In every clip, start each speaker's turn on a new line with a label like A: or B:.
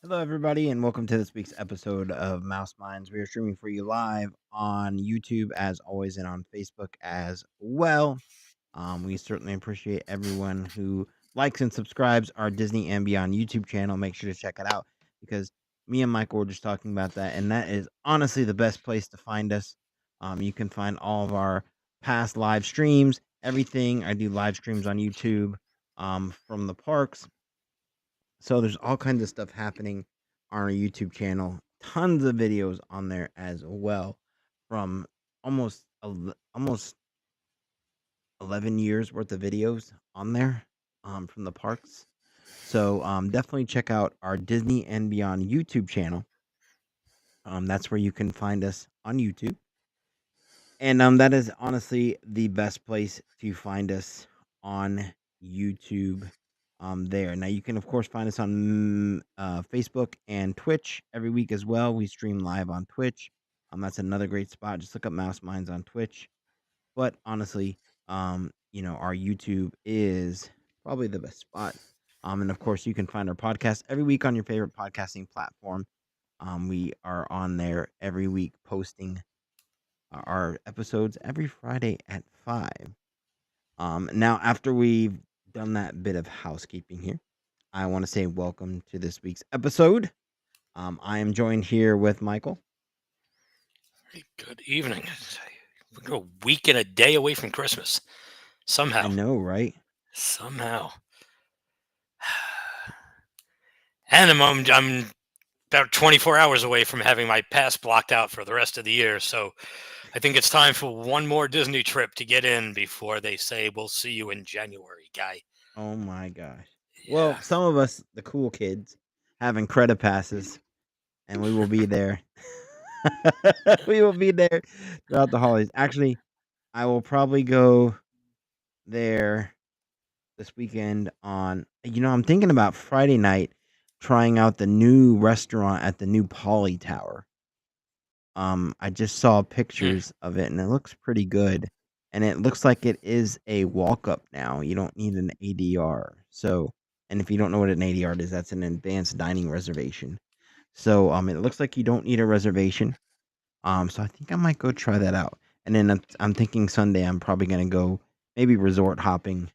A: Hello, everybody, and welcome to this week's episode of MouseMinds. We are streaming for you live on YouTube, as always, and on Facebook as well. We certainly appreciate everyone who likes and subscribes our Disney and Beyond YouTube channel. Make sure to check it out because me and Michael were just talking about that, and that is honestly the best place to find us. You can find all of our past live streams, everything. I do live streams on YouTube from the parks, so there's all kinds of stuff happening on our YouTube channel. Tons of videos on there as well, from almost 11 years worth of videos on there from the parks. So definitely check out our Disney and Beyond YouTube channel. That's where you can find us on YouTube. And that is honestly the best place to find us on YouTube. There. Now you can of course find us on Facebook and Twitch every week as well. We stream live on Twitch. That's another great spot. Just look up Mouse Minds on Twitch. But honestly, our YouTube is probably the best spot. And of course, you can find our podcast every week on your favorite podcasting platform. We are on there every week posting our episodes every Friday at 5. Now, after we've done that bit of housekeeping here, I want to say welcome to this week's episode. I am joined here with Michael.
B: Good evening. We're a week and a day away from Christmas. Somehow.
A: I know, right?
B: Somehow. And I'm about 24 hours away from having my pass blocked out for the rest of the year. So I think it's time for one more Disney trip to get in before they say we'll see you in January, guy.
A: Oh my gosh.
B: Yeah.
A: Well, some of us, the cool kids, having credit passes, and we will be there. We will be there throughout the holidays. Actually, I will probably go there this weekend I'm thinking about Friday night trying out the new restaurant at the new Poly Tower. I just saw pictures of it and it looks pretty good. And it looks like it is a walk up now. You don't need an ADR. So, and if you don't know what an ADR is, that's an advanced dining reservation. So, it looks like you don't need a reservation. So I think I might go try that out. And then I'm thinking Sunday I'm probably gonna go maybe resort hopping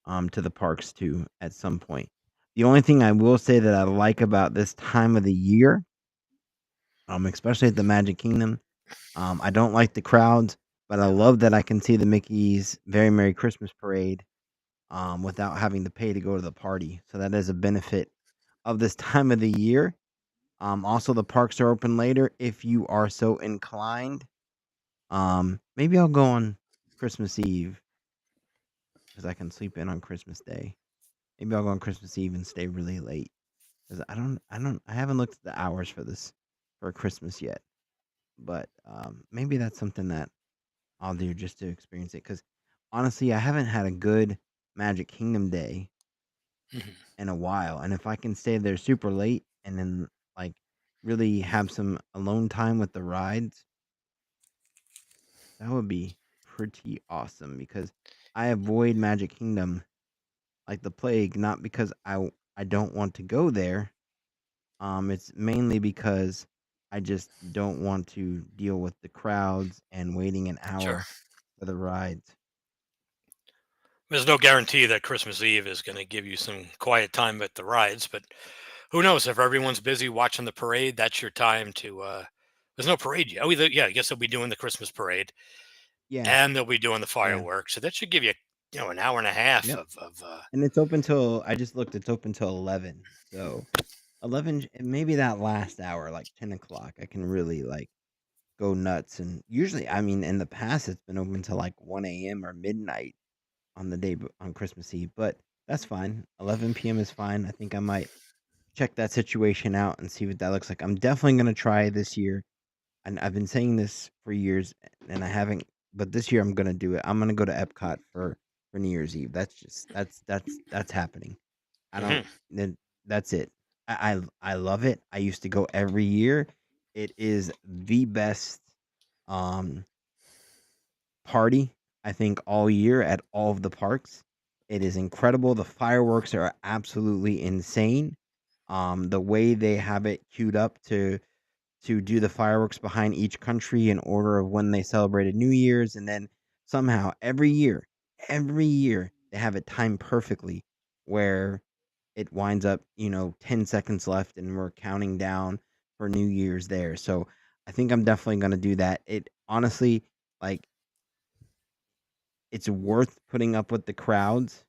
A: to the parks too at some point. The only thing I will say that I like about this time of the year, especially at the Magic Kingdom, I don't like the crowds, but I love that I can see the Mickey's Very Merry Christmas Parade without having to pay to go to the party. So that is a benefit of this time of the year. Also, the parks are open later if you are so inclined. Maybe I'll go on Christmas Eve because I can sleep in on Christmas Day. Maybe I'll go on Christmas Eve and stay really late because I haven't looked at the hours for Christmas yet. But maybe that's something that I'll do just to experience it. Because honestly, I haven't had a good Magic Kingdom day in a while, and if I can stay there super late and then like really have some alone time with the rides, that would be pretty awesome because I avoid Magic Kingdom like the plague, not because I don't want to go there. It's mainly because I just don't want to deal with the crowds and waiting an hour
B: Sure.
A: for the rides.
B: There's no guarantee that Christmas Eve is going to give you some quiet time at the rides, but who knows? If everyone's busy watching the parade, that's your time to. There's no parade yet. Oh, yeah, I guess they'll be doing the Christmas parade,
A: Yeah,
B: and they'll be doing the
A: yeah,
B: fireworks. So that should give you, an hour and a half
A: yep.
B: of.
A: And it's open till I just looked. It's open till 11. So 11, maybe that last hour, like 10 o'clock, I can really like go nuts. And usually, I mean, in the past, it's been open till like 1 a.m. or midnight on the day on Christmas Eve. But that's fine. 11 p.m. is fine. I think I might check that situation out and see what that looks like. I'm definitely gonna try this year, and I've been saying this for years, and I haven't. But this year I'm gonna do it. I'm gonna go to Epcot for New Year's Eve. That's happening. I don't.
B: Mhm.
A: Then that's it. I love it. I used to go every year. It is the best um party I think all year at all of the parks. It is incredible. The fireworks are absolutely insane. The way they have it queued up to do the fireworks behind each country in order of when they celebrated New Year's, and then somehow every year they have it timed perfectly where it winds up, 10 seconds left and we're counting down for New Year's there. So I think I'm definitely going to do that. It honestly, like, it's worth putting up with the crowds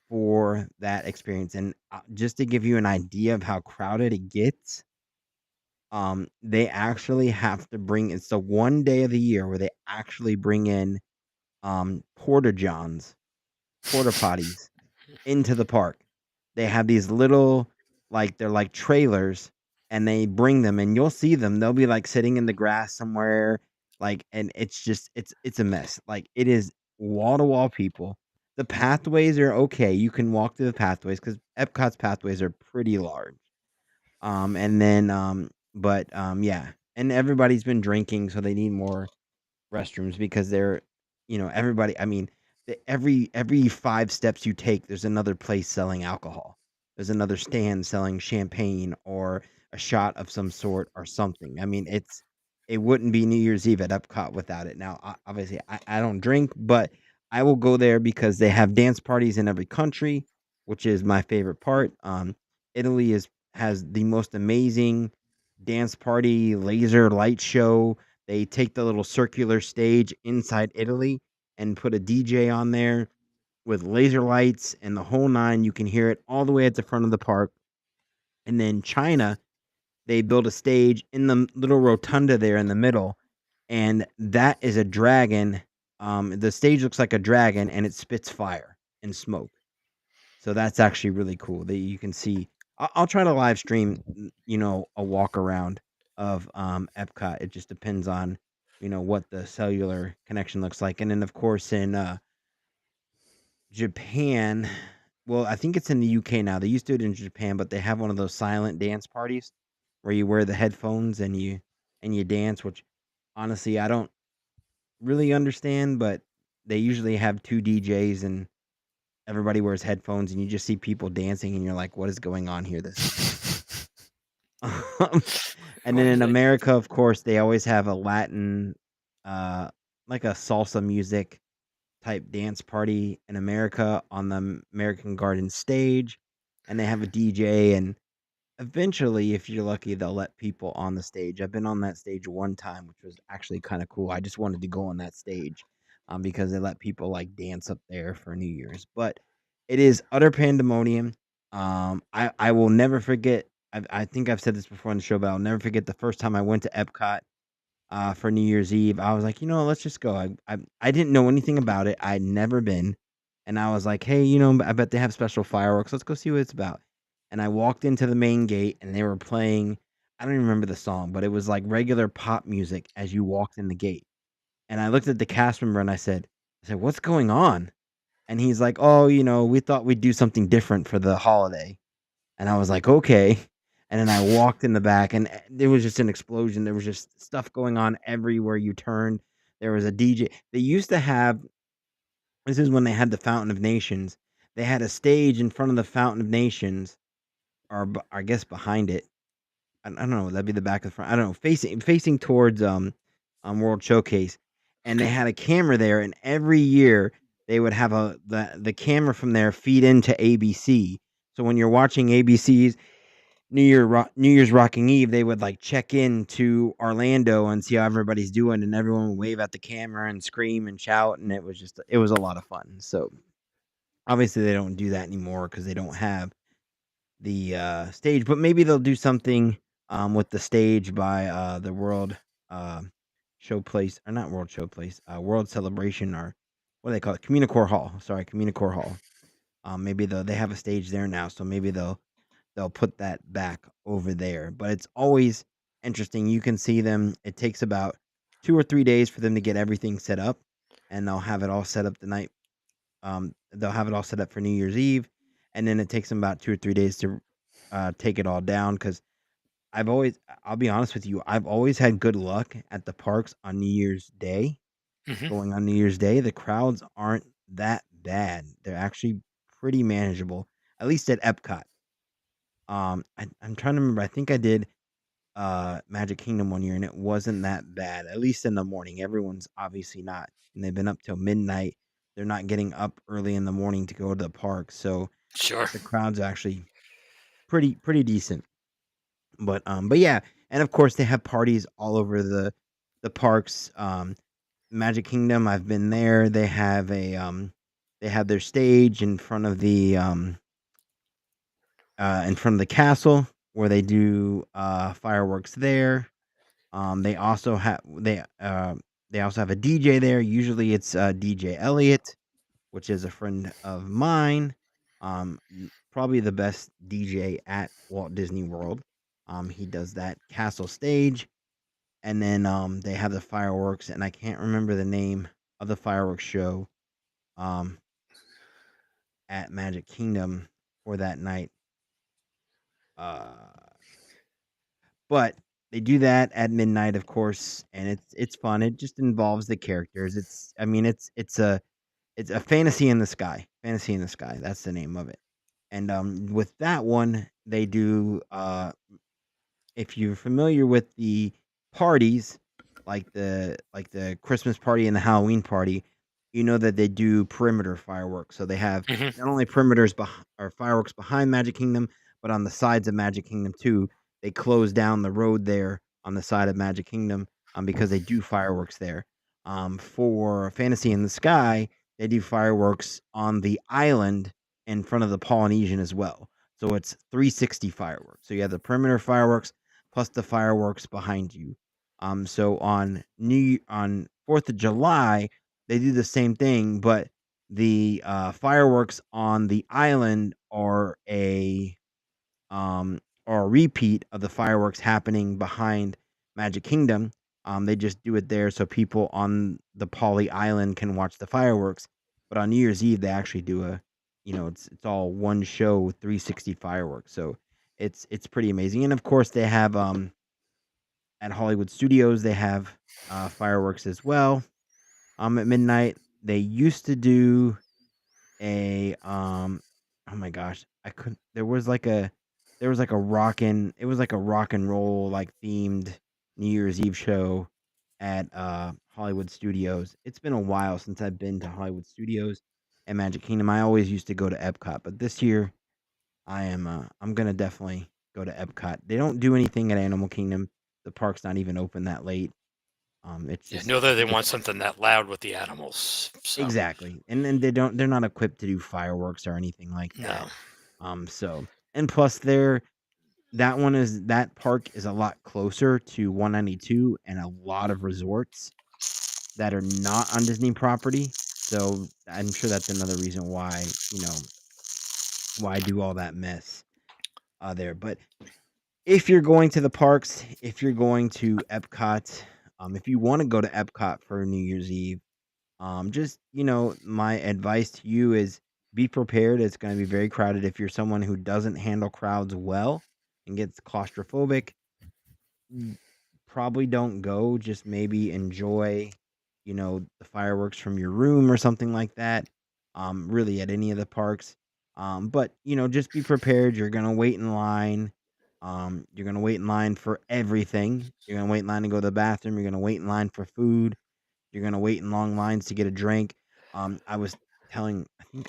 A: for that experience. And just to give you an idea of how crowded it gets, they actually have to bring it's the one day of the year where they actually bring in porta johns, porta potties into the park. They have these little, like, they're like trailers, and they bring them, and you'll see them. They'll be like sitting in the grass somewhere, like, and it's just it's a mess. Like, it is wall to wall people. The pathways are okay. You can walk through the pathways because Epcot's pathways are pretty large. And then but yeah, and everybody's been drinking, so they need more restrooms because they're, everybody. I mean, every 5 steps you take, there's another place selling alcohol. There's another stand selling champagne or a shot of some sort or something. I mean, it wouldn't be New Year's Eve at Epcot without it. Now, obviously, I don't drink, but I will go there because they have dance parties in every country, which is my favorite part. Italy has the most amazing dance party laser light show. They take the little circular stage inside Italy and put a DJ on there with laser lights and the whole nine. You can hear it all the way at the front of the park. And then China, they built a stage in the little rotunda there in the middle, and that is a dragon. The stage looks like a dragon, and it spits fire and smoke. So that's actually really cool that you can see. I'll try to live stream, a walk around of Epcot. It just depends on, what the cellular connection looks like. And then of course in Japan, well, I think it's in the UK now. They used to do it in Japan, but they have one of those silent dance parties where you wear the headphones and you dance, which honestly I don't really understand, but they usually have two DJs and everybody wears headphones and you just see people dancing and you're like, what is going on here? This is crazy. Um, and then
B: Well,
A: in
B: they-
A: America, of course, they always have a Latin, uh, like a salsa music type dance party in America on the American Garden stage. And they have a DJ, and eventually, if you're lucky, they'll let people on the stage. I've been on that stage one time, which was actually kind of cool. I just wanted to go on that stage, because they let people like dance up there for New Year's. But it is utter pandemonium. I will never forget. I think I've said this before on the show, but I'll never forget the first time I went to Epcot for New Year's Eve. I was like, let's just go. I didn't know anything about it. I'd never been, and I was like, hey, I bet they have special fireworks. Let's go see what it's about. And I walked into the main gate, and they were playing. I don't even remember the song, but it was like regular pop music as you walked in the gate. And I looked at the cast member and I said, what's going on? And he's like, oh, we thought we'd do something different for the holiday. And I was like, okay. And then I walked in the back, and there was just an explosion. There was just stuff going on everywhere you turned. There was a DJ. They used to have, this is when they had the Fountain of Nations. They had a stage in front of the Fountain of Nations, or I guess behind it. I don't know. That'd be the back of the front. I don't know. Facing towards World Showcase, and they
B: okay.
A: had a camera there. And every year they would have the camera from there feed into ABC. So when you're watching ABC's New Year's Rocking Eve, they would like check in to Orlando and see how everybody's doing, and everyone would wave at the camera and scream and shout, and it was a lot of fun. So obviously they don't do that anymore because they don't have the stage, but maybe they'll do something with the stage by the World uh, Showplace, or not World Showplace, World Celebration, or what do they call it? Communicore Hall. Sorry, Communicore Hall. Maybe they have a stage there now, so maybe they'll put that back over there. But it's always interesting. You can see them. It takes about 2 or 3 days for them to get everything set up, and they'll have it all set up the night. They'll have it all set up for New Year's Eve, and then it takes them about 2 or 3 days to take it all down. Because I'll be honest with you, I've always had good luck at the parks on New Year's Day.
B: Hmm.
A: Going on New Year's Day, the crowds aren't that bad. They're actually pretty manageable, at least at Epcot. I'm trying to remember. I think I did Magic Kingdom one year, and it wasn't that bad. At least in the morning, everyone's obviously not, and they've been up till midnight. They're not getting up early in the morning to go to the park, so
B: Sure.
A: the crowd's actually pretty decent. But yeah, and of course they have parties all over the parks. Magic Kingdom, I've been there. They have their stage in front of the castle where they do fireworks there. They also have a DJ there. Usually it's DJ Elliott, which is a friend of mine. Probably the best DJ at Walt Disney World. He does that castle stage, and then they have the fireworks, and I can't remember the name of the fireworks show um at Magic Kingdom for that night. Uh, but they do that at midnight, of course, and it's fun. It just involves the characters. I mean, it's a fantasy in the sky. Fantasy in the sky. That's the name of it. And with that one, they do if you're familiar with the parties, like the Christmas party and the Halloween party, you know that they do perimeter fireworks. So they have
B: Hmm.
A: not only perimeters or fireworks behind Magic Kingdom, but on the sides of Magic Kingdom too. They close down the road there on the side of Magic Kingdom because they do fireworks there. For Fantasy in the Sky, they do fireworks on the island in front of the Polynesian as well. So it's 360 fireworks. So you have the perimeter fireworks plus the fireworks behind you. So on 4th of July, they do the same thing, but the fireworks on the island um are a repeat of the fireworks happening behind Magic Kingdom. They just do it there so people on the Poly Island can watch the fireworks. But on New Year's Eve, they actually do it's all one show, 360 fireworks. So it's pretty amazing. And of course, they have at Hollywood Studios, they have fireworks as well. At midnight, they used to do a oh my gosh, I couldn't. There was like a rockin'. It was like a rock and roll like themed New Year's Eve show at Hollywood Studios. It's been a while since I've been to Hollywood Studios and Magic Kingdom. I always used to go to Epcot, but this year I'm gonna definitely go to Epcot. They don't do anything at Animal Kingdom. The park's not even open that late. It's
B: Yeah,
A: just
B: know that they
A: it's
B: want something that loud with the animals. So
A: exactly, and then they're not equipped to do fireworks or anything like that.
B: no.
A: So and plus that park is a lot closer to 192 and a lot of resorts that are not on Disney property. So I'm sure that's another reason why do all that mess there. But if you're going to the parks, if you're going to Epcot, if you want to go to Epcot for New Year's Eve, just my advice to you is be prepared. It's going to be very crowded. If you're someone who doesn't handle crowds well and gets claustrophobic, mm, probably don't go. Just maybe enjoy, the fireworks from your room or something like that. Really at any of the parks. But just be prepared. You're gonna wait in line. You're gonna wait in line for everything. You're gonna wait in line to go to the bathroom. You're gonna wait in line for food. You're gonna wait in long lines to get a drink. I was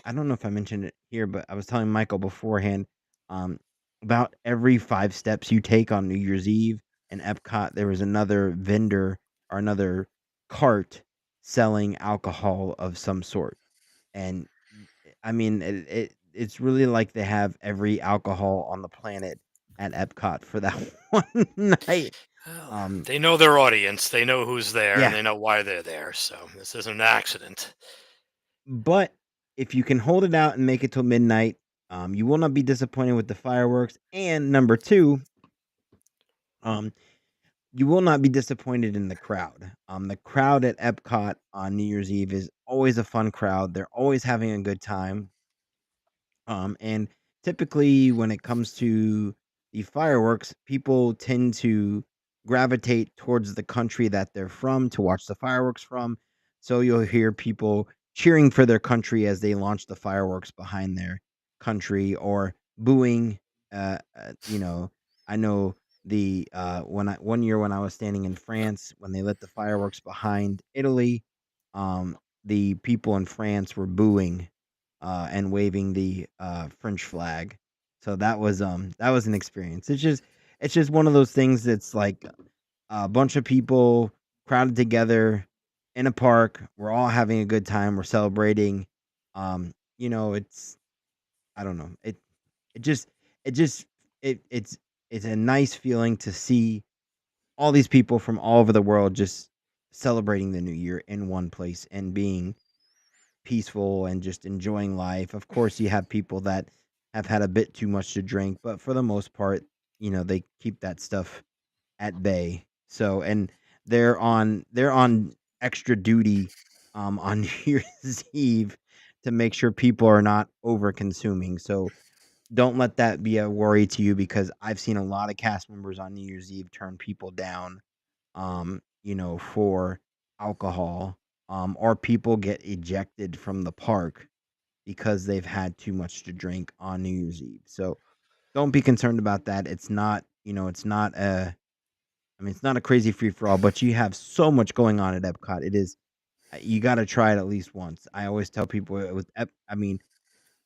A: I don't know if I mentioned it here, but I was telling Michael beforehand, um, about every 5 steps you take on New Year's Eve in Epcot, there was another vendor or another cart selling alcohol of some sort. And I mean, it's really like they have every alcohol on the planet at Epcot for that one night.
B: Well,
A: Um,
B: they know their audience. They know who's there, and
A: yeah,
B: they know why they're there. So this isn't an accident.
A: but if you can hold it out and make it till midnight, you will not be disappointed with the fireworks. And number two, um, you will not be disappointed in the crowd. The crowd at Epcot on New Year's Eve is always a fun crowd. They're always having a good time. And typically, when it comes to the fireworks, people tend to gravitate towards the country that they're from to watch the fireworks from. So you'll hear people cheering for their country as they launch the fireworks behind their country or booing. You know, I know the when I one year when I was standing in France when they lit the fireworks behind Italy, the people in France were booing and waving the French flag. So that was an experience. It's just one of those things that's like a bunch of people crowded together in a park. We're all having a good time. We're celebrating. You know, it's I don't know. It just it just it it's a nice feeling to see all these people from all over the world just celebrating the new year in one place and being peaceful and just enjoying life. Of course, you have people that have had a bit too much to drink, but for the most part, they keep that stuff at bay. So, and they're on extra duty on New Year's Eve to make sure people are not over consuming. So, don't let that be a worry to you because I've seen a lot of cast members on New Year's Eve turn people down, for alcohol, or people get ejected from the park because they've had too much to drink on New Year's Eve. So don't be concerned about that. It's not it's not a crazy free for all, but you have so much going on at Epcot. It is, you got to try it at least once. I always tell people I mean,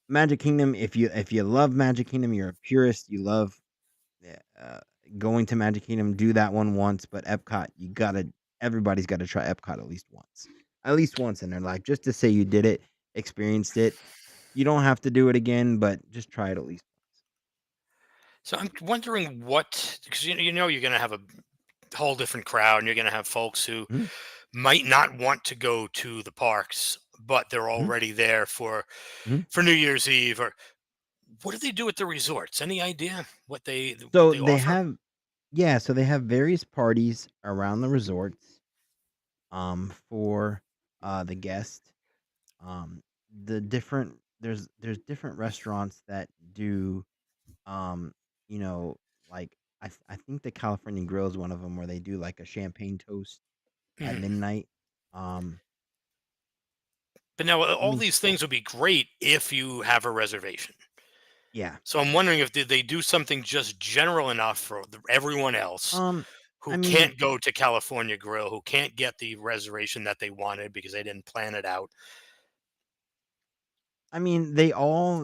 A: Magic Kingdom, if you love Magic Kingdom, you're a purist, you love uh, going to Magic Kingdom, do that one once, but Epcot, everybody's got to try Epcot at least once in their life, just to say you did it, experienced it. You don't have to do it again, but just try it at least
B: So I'm wondering what, because you're going to have a whole different crowd, and you're going to have folks who
A: once.
B: might not want to go to the parks, but they're
A: Mhm,
B: already there for
A: mhm.
B: New Year's Eve. Or what do they do at the resorts? Any idea what
A: So
B: they
A: they
B: offer?
A: have, yeah, so they have various parties around the resorts, for the guest. Um, there's different restaurants that do, um, you know, like I think the California Grill is one of them where they do like a champagne toast at
B: Mhm.
A: midnight. Um,
B: But now
A: let
B: all
A: me,
B: these things would be great if you have a reservation.
A: yeah.
B: So I'm wondering if did they do something just general enough for everyone else
A: Um,
B: who
A: I mean,
B: can't go to California Grill, who can't get the reservation that they wanted because they didn't plan it out.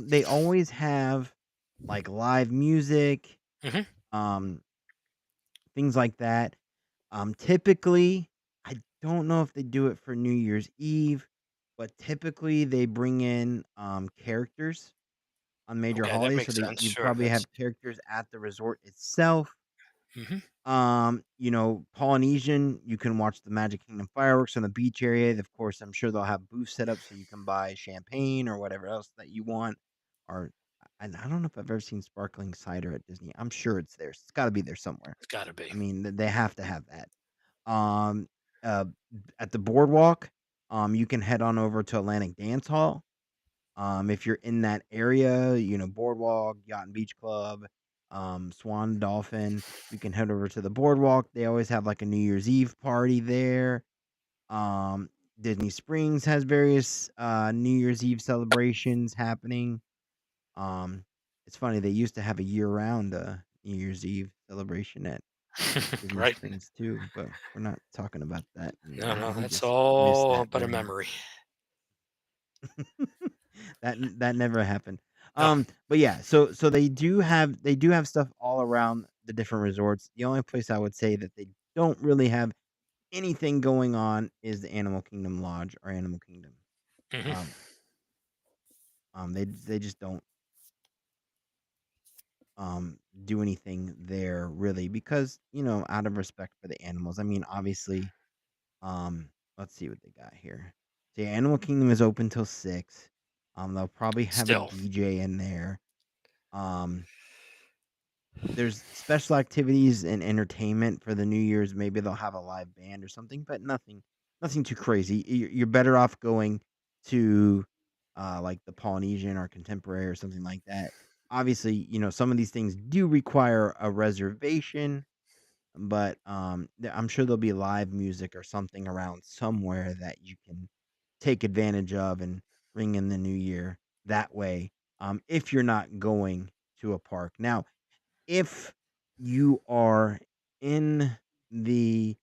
A: they always have like live music,
B: Hmm.
A: um, things like that. Typically, I don't know if they do it for New Year's Eve, but typically they bring in characters on major
B: Okay, that
A: holidays, so
B: makes
A: they
B: sense.
A: you
B: Sure,
A: probably
B: that's.
A: have characters at the resort itself.
B: Hmm.
A: Polynesian, you can watch the Magic Kingdom fireworks on the beach area. Of course, I'm sure they'll have booths set up so you can buy champagne or whatever else that you want. Or I don't know if I've ever seen sparkling cider at Disney. I'm sure it's there. It's got to be there somewhere.
B: It's got to be.
A: I mean, they have to have that. Um, uh, at the boardwalk, you can head on over to Atlantic Dance Hall. If you're in that area, Boardwalk, Yacht and Beach Club, Swan Dolphin, you can head over to the boardwalk. They always have like a New Year's Eve party there. Um, Disney Springs has various New Year's Eve celebrations happening. Um, it's funny, they used to have a year-round New Year's Eve celebration at Disney
B: Right?
A: Springs too, but we're not talking about that
B: No,
A: anymore.
B: no,
A: We
B: that's
A: just miss
B: all
A: that
B: but a
A: very much.
B: memory.
A: That never happened.
B: No.
A: But yeah, so they do have stuff all around the different resorts. The only place I would say that they don't really have anything going on is the Animal Kingdom Lodge or Animal Kingdom.
B: Hmm.
A: Um, they just don't do anything there really because out of respect for the animals. I mean, obviously, let's see what they got here. So yeah, Animal Kingdom is open till 6. They'll probably have a
B: Still.
A: DJ in there. Um, there's special activities and entertainment for the New Year's. Maybe they'll have a live band or something, but nothing too crazy. You're better off going to like the Polynesian or Contemporary or something like that. Obviously, some of these things do require a reservation, but I'm sure there'll be live music or something around somewhere that you can take advantage of and ring in the new year that way. If you're not going to a park. Now, if you are in the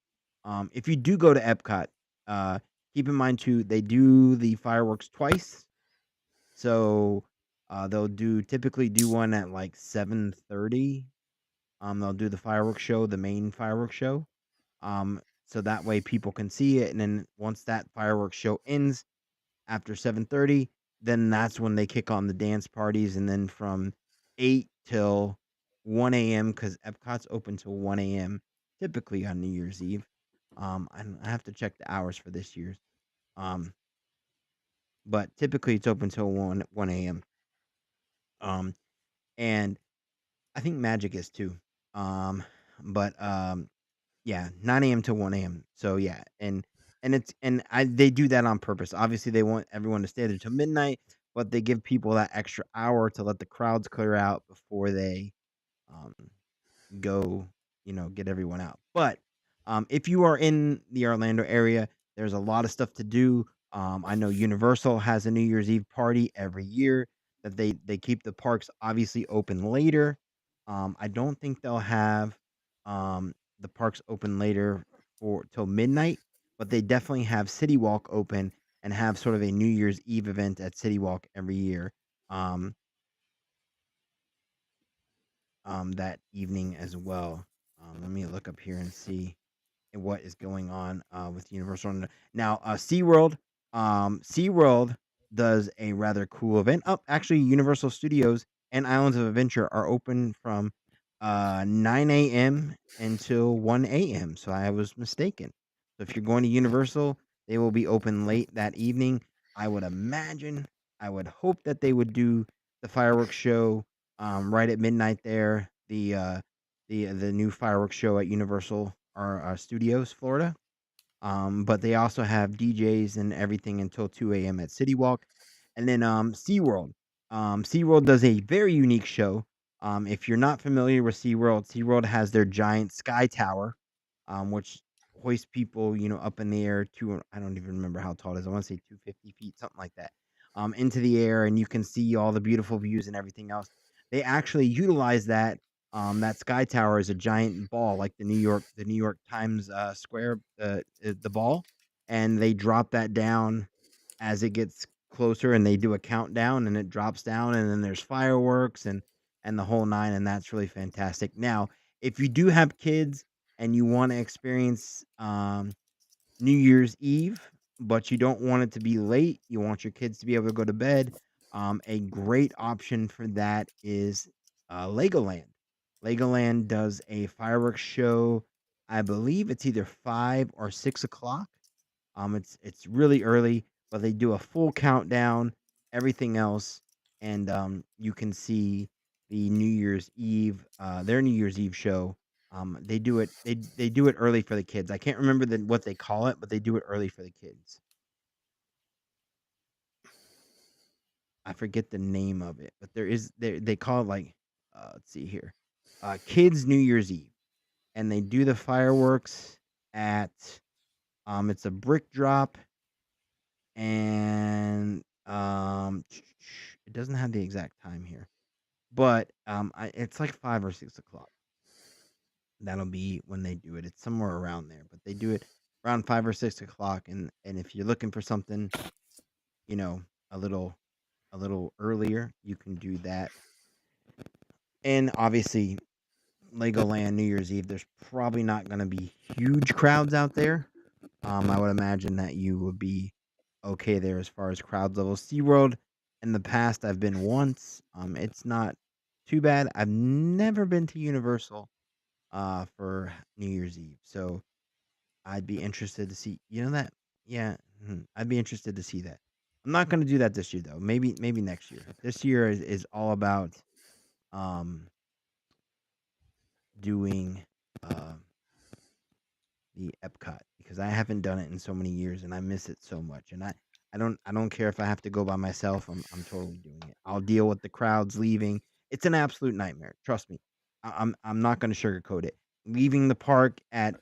A: if you do go to Epcot, uh, keep in mind too, they do the fireworks twice. So they'll typically do one at like 7:30. They'll do the fireworks show, the main fireworks show. So that way people can see it, and then once that fireworks show ends after 7:30, then that's when they kick on the dance parties, and then from 8 till 1 a.m. because Epcot's open till 1 a.m. typically on New Year's Eve. I have to check the hours for this year's. Um, but typically it's open till 1 a.m. Um, and I think Magic is too. Um, but Yeah, 9 a.m. to 1 a.m. So yeah, they do that on purpose. Obviously, they want everyone to stay there till midnight, but they give people that extra hour to let the crowds clear out before they um go, get everyone out. But if you are in the Orlando area, there's a lot of stuff to do. I know Universal has a New Year's Eve party every year that they keep the parks obviously open later. I don't think they'll have the parks open later for till midnight, but they definitely have City Walk open and have sort of a New Year's Eve event at City Walk every year. Um, that evening as well. Let me look up here and see what is going on with Universal. Now, SeaWorld does a rather cool event. Oh, actually, Universal Studios and Islands of Adventure are open from 9 a.m. until 1 a.m. So I was mistaken. So if you're going to Universal, they will be open late that evening. I would imagine, I would hope that they would do the fireworks show right at midnight there. The new fireworks show at Universal Studios, Florida. But they also have DJs and everything until 2 a.m. at City Walk. And then SeaWorld. SeaWorld does a very unique show. If you're not familiar with SeaWorld has their giant sky tower, which hoists people, up in the air to, I don't even remember how tall it is. I want to say 250 feet, something like that, into the air, and you can see all the beautiful views and everything else. They actually utilize that sky tower is a giant ball, like the New York Times Square, the ball, and they drop that down as it gets closer, and they do a countdown, and it drops down, and then there's fireworks and the whole nine, and that's really fantastic. Now, if you do have kids and you want to experience New Year's Eve, but you don't want it to be late. You want your kids to be able to go to bed. A great option for that is Legoland. Legoland does a fireworks show. I believe it's either 5 or 6 o'clock. It's really early, but they do a full countdown, everything else, and you can see their New Year's Eve show. They do it early for the kids. I can't remember what they call it, but they do it early for the kids. I forget the name of it, but they call it like let's see here, Kids New Year's Eve, and they do the fireworks at it's a brick drop, and it doesn't have the exact time here, but it's like 5 or 6 o'clock. That'll be when they do it. It's somewhere around there, but they do it around 5 or 6 o'clock. And if you're looking for something, you know, a little earlier, you can do that. And obviously, Legoland New Year's Eve, there's probably not going to be huge crowds out there. I would imagine that you would be okay there as far as crowd levels. SeaWorld, in the past, I've been once. It's not too bad. I've never been to Universal for New Year's Eve, so I'd be interested to see. You know that? Yeah, I'd be interested to see that. I'm not going to do that this year though. Maybe next year. This year is all about um doing uh the Epcot because I haven't done it in so many years and I miss it so much. And I don't care if I have to go by myself. I'm totally doing it. I'll deal with the crowds leaving. It's an absolute nightmare. Trust me. I'm not going to sugarcoat it. Leaving the park at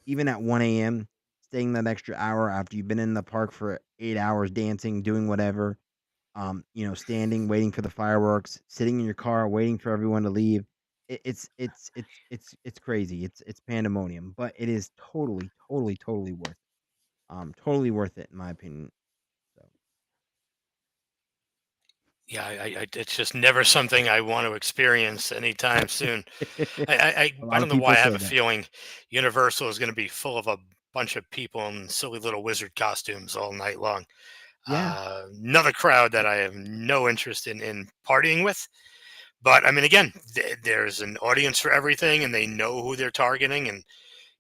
A: even at 1 a.m., staying that extra hour after you've been in the park for 8 hours dancing, doing whatever. standing waiting for the fireworks, sitting in your car waiting for everyone to leave. It's crazy. It's pandemonium, but it is totally, totally, totally worth it. Totally worth it in my opinion. So
B: Yeah, it's just never something I want to experience anytime soon.
A: a
B: I
A: lot
B: don't
A: of
B: know why
A: people
B: I have
A: say
B: a
A: that.
B: feeling Universal is going to be full of a bunch of people in silly little wizard costumes all night long.
A: Yeah,
B: Another crowd that I have no interest in partying with. But I mean, again, there's an audience for everything, and they know who they're targeting. And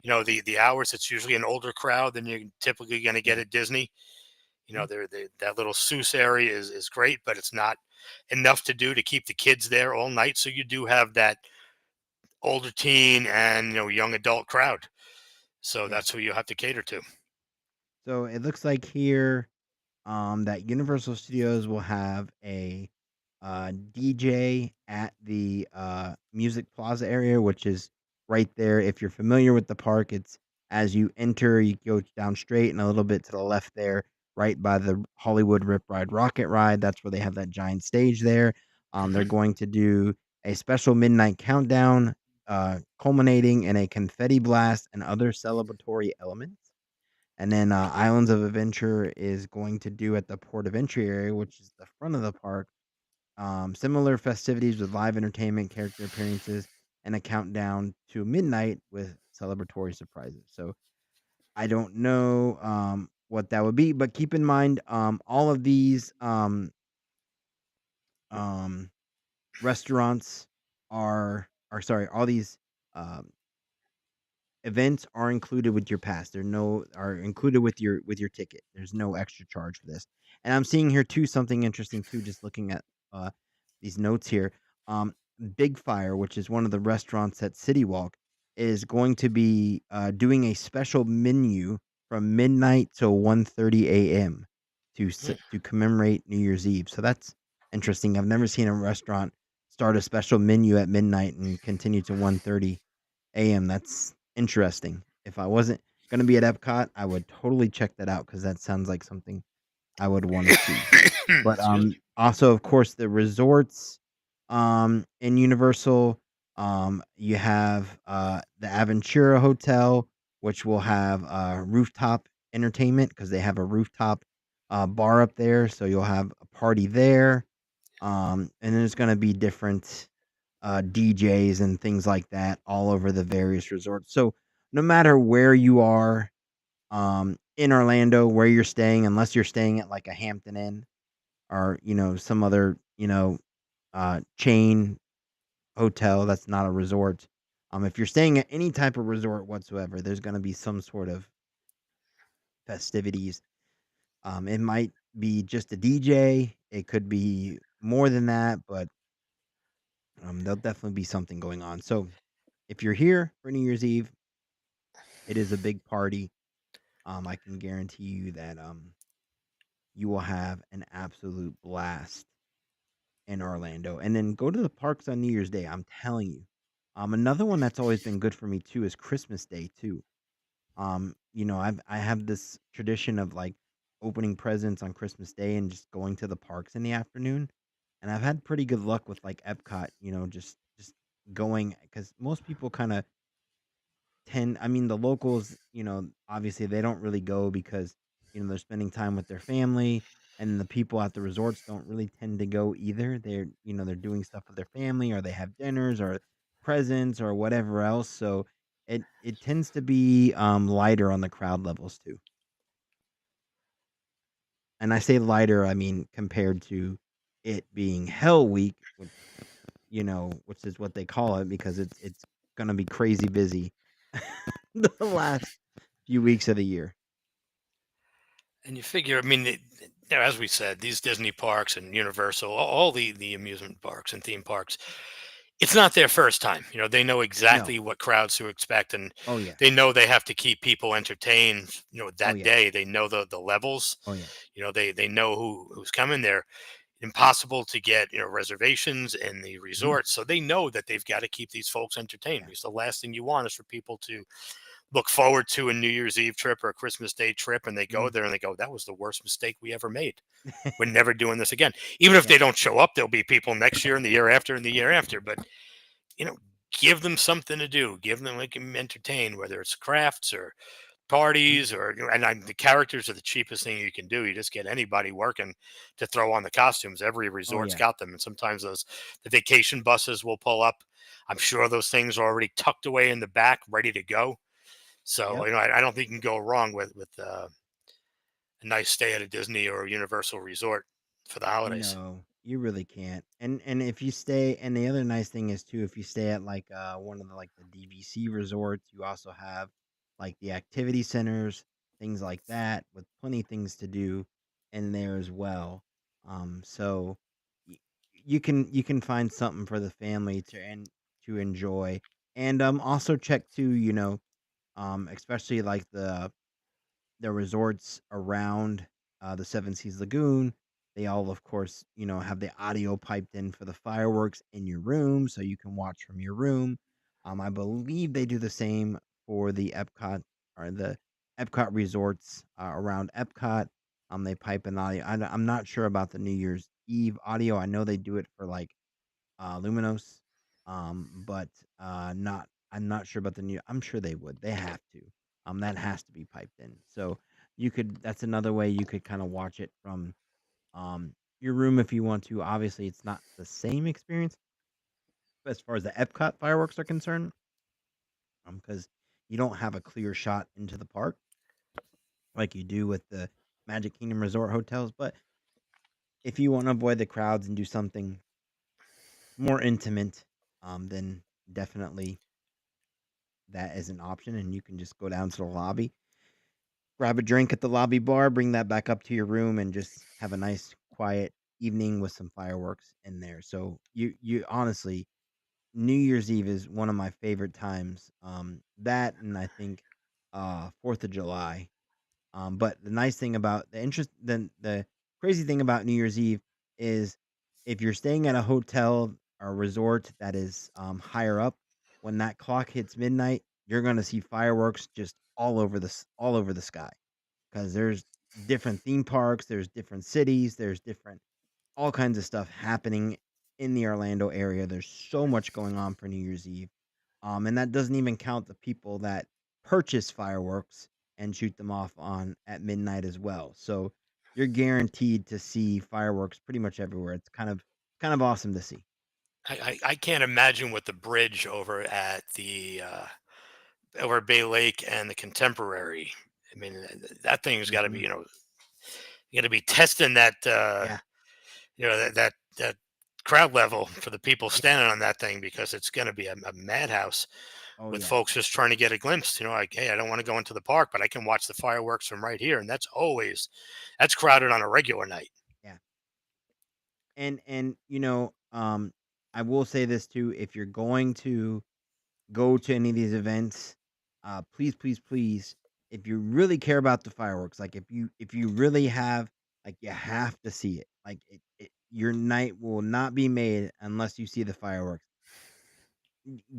B: the hours, it's usually an older crowd than you're typically going to get
A: yeah.
B: at Disney.
A: Mhm.
B: That little Seuss area is great, but it's not enough to do to keep the kids there all night. So you do have that older teen and young adult crowd. So
A: Yeah.
B: that's who you have to cater to.
A: So it looks like here that Universal Studios will have a DJ at the Music Plaza area, which is right there. If you're familiar with the park, it's as you enter, you go down straight and a little bit to the left there, right by the Hollywood Rip Ride Rocket Ride. That's where they have that giant stage there. They're
B: Hmm.
A: going to do a special midnight countdown, culminating in a confetti blast and other celebratory elements. And then Islands of Adventure is going to do at the port of entry area, which is the front of the park, similar festivities with live entertainment, character appearances, and a countdown to midnight with celebratory surprises. So I don't know what that would be, but keep in mind all of these um, restaurants are sorry, all these um, events are included with your pass. They're no are included with your ticket. There's no extra charge for this. And I'm seeing here too something interesting too. Just looking at uh, these notes here. Um, Big Fire, which is one of the restaurants at City Walk, is going to be doing a special menu from midnight till 1:30 a.m. To commemorate New Year's Eve. So that's interesting. I've never seen a restaurant start a special menu at midnight and continue to 1:30 AM. That's interesting. If I wasn't gonna be at Epcot, I would totally check that out because that sounds like something I would wanna see. But,
B: Excuse me.
A: also, of course, the resorts, in Universal, you have, the Aventura Hotel, which will have, rooftop entertainment because they have a rooftop, bar up there, so you'll have a party there. And there's gonna be different, DJs and things like that all over the various resorts. So no matter where you are, in Orlando, where you're staying, unless you're staying at like a Hampton Inn or some other chain hotel that's not a resort. If you're staying at any type of resort whatsoever, there's gonna be some sort of festivities. It might be just a DJ. It could be more than that, but there'll definitely be something going on. So if you're here for New Year's Eve, it is a big party. I can guarantee you that you will have an absolute blast in Orlando. And then go to the parks on New Year's Day. I'm telling you. Another one that's always been good for me too is Christmas Day too. I have this tradition of like opening presents on Christmas Day and just going to the parks in the afternoon. And I've had pretty good luck with like Epcot, just going because most people kind of I mean, the locals, obviously they don't really go because, they're spending time with their family, and the people at the resorts don't really tend to go either. They're doing stuff with their family, or they have dinners or presents or whatever else. So it tends to be lighter on the crowd levels too. And I say lighter, I mean compared to it being Hell Week, which is what they call it because it's gonna be crazy busy the last few weeks of the year.
B: And you figure, I mean, as we said, these Disney parks and Universal, all the amusement parks and theme parks, it's not their first time. They know
A: No.
B: exactly what crowds to expect, and
A: Oh, yeah.
B: they know they have to keep people entertained.
A: Oh,
B: That
A: yeah.
B: day they know the levels.
A: Oh, yeah.
B: They know who's coming. They're impossible to get reservations in the
A: Mhm.
B: resorts, so they know that they've got to keep these folks entertained
A: Yeah.
B: because the last thing you want is for people to look forward to a New Year's Eve trip or a Christmas Day trip, and they go
A: Mm.
B: there and they go, "That was the worst mistake we ever made. We're never doing this again." Even if
A: Yeah.
B: they don't show up, there'll be people next year and the year after and the year after. But you know, give them something to do. Give them like them entertain, whether it's crafts or
A: Mhm.
B: parties or the characters are the cheapest thing you can do. You just get anybody working to throw on the costumes. Every
A: Oh,
B: resort's
A: yeah.
B: got them, and sometimes those the vacation buses will pull up. I'm sure those things are already tucked away in the back, ready to go. So
A: Yep.
B: I don't think you can go wrong with a nice stay at a Disney or a Universal resort for the holidays.
A: No, you really can't. And if you stay, and the other nice thing is too, if you stay at like one of the like the DVC resorts, you also have like the activity centers, things like that, with plenty of things to do in there as well. So y- you can find something for the family to enjoy, and also check too, especially like the resorts around the Seven Seas Lagoon. They all, of course, have the audio piped in for the fireworks in your room, so you can watch from your room. I believe they do the same for the Epcot or the Epcot resorts around Epcot. They pipe in audio. I'm not sure about the New Year's Eve audio. I know they do it for like Luminos, but not. I'm not sure about the new. I'm sure they would. They have to. That has to be piped in. So you could. That's another way you could kind of watch it from your room if you want to. Obviously, it's not the same experience as far as the Epcot fireworks are concerned, because you don't have a clear shot into the park like you do with the Magic Kingdom Resort hotels. But if you want to avoid the crowds and do something more intimate, then definitely that is an option, and you can just go down to the lobby, grab a drink at the lobby bar, bring that back up to your room, and just have a nice, quiet evening with some fireworks in there. So you honestly, New Year's Eve is one of my favorite times. That and I think 4th of July. But the nice thing about the crazy thing about New Year's Eve is if you're staying at a hotel or resort that is higher up, when that clock hits midnight, you're gonna see fireworks just all over the sky because there's different theme parks, there's different cities, there's different all kinds of stuff happening in the Orlando area. There's so much going on for New Year's Eve. And that doesn't even count the people that purchase fireworks and shoot them off on at midnight as well. So you're guaranteed to see fireworks pretty much everywhere. It's kind of awesome to see.
B: I can't imagine what the bridge over at the over Bay Lake and the Contemporary. I mean, that thing's got to be
A: Hmm.
B: you got to be testing that
A: Yeah.
B: that crowd level for the people
A: Yeah.
B: standing on that thing because it's going to be a madhouse
A: Oh
B: with
A: yeah.
B: folks just trying to get a glimpse. Like, hey, I don't want to go into the park, but I can watch the fireworks from right here, and that's crowded on a regular night.
A: Yeah. And I will say this too: if you're going to go to any of these events, please, please, please, if you really care about the fireworks, like if you really have, like, you have to see it. Like your night will not be made unless you see the fireworks.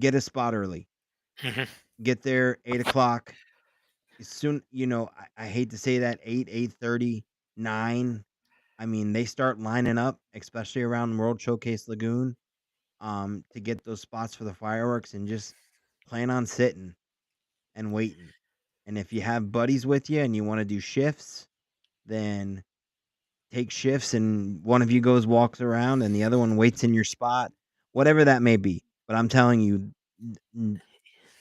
A: Get a spot early.
B: Hmm.
A: Get there 8 o'clock. As soon, I hate to say that 8:30, 9. I mean, they start lining up, especially around World Showcase Lagoon, to get those spots for the fireworks, and just plan on sitting and waiting. And if you have buddies with you and you want to do shifts, then take shifts and one of you goes walks around and the other one waits in your spot, whatever that may be. But I'm telling you,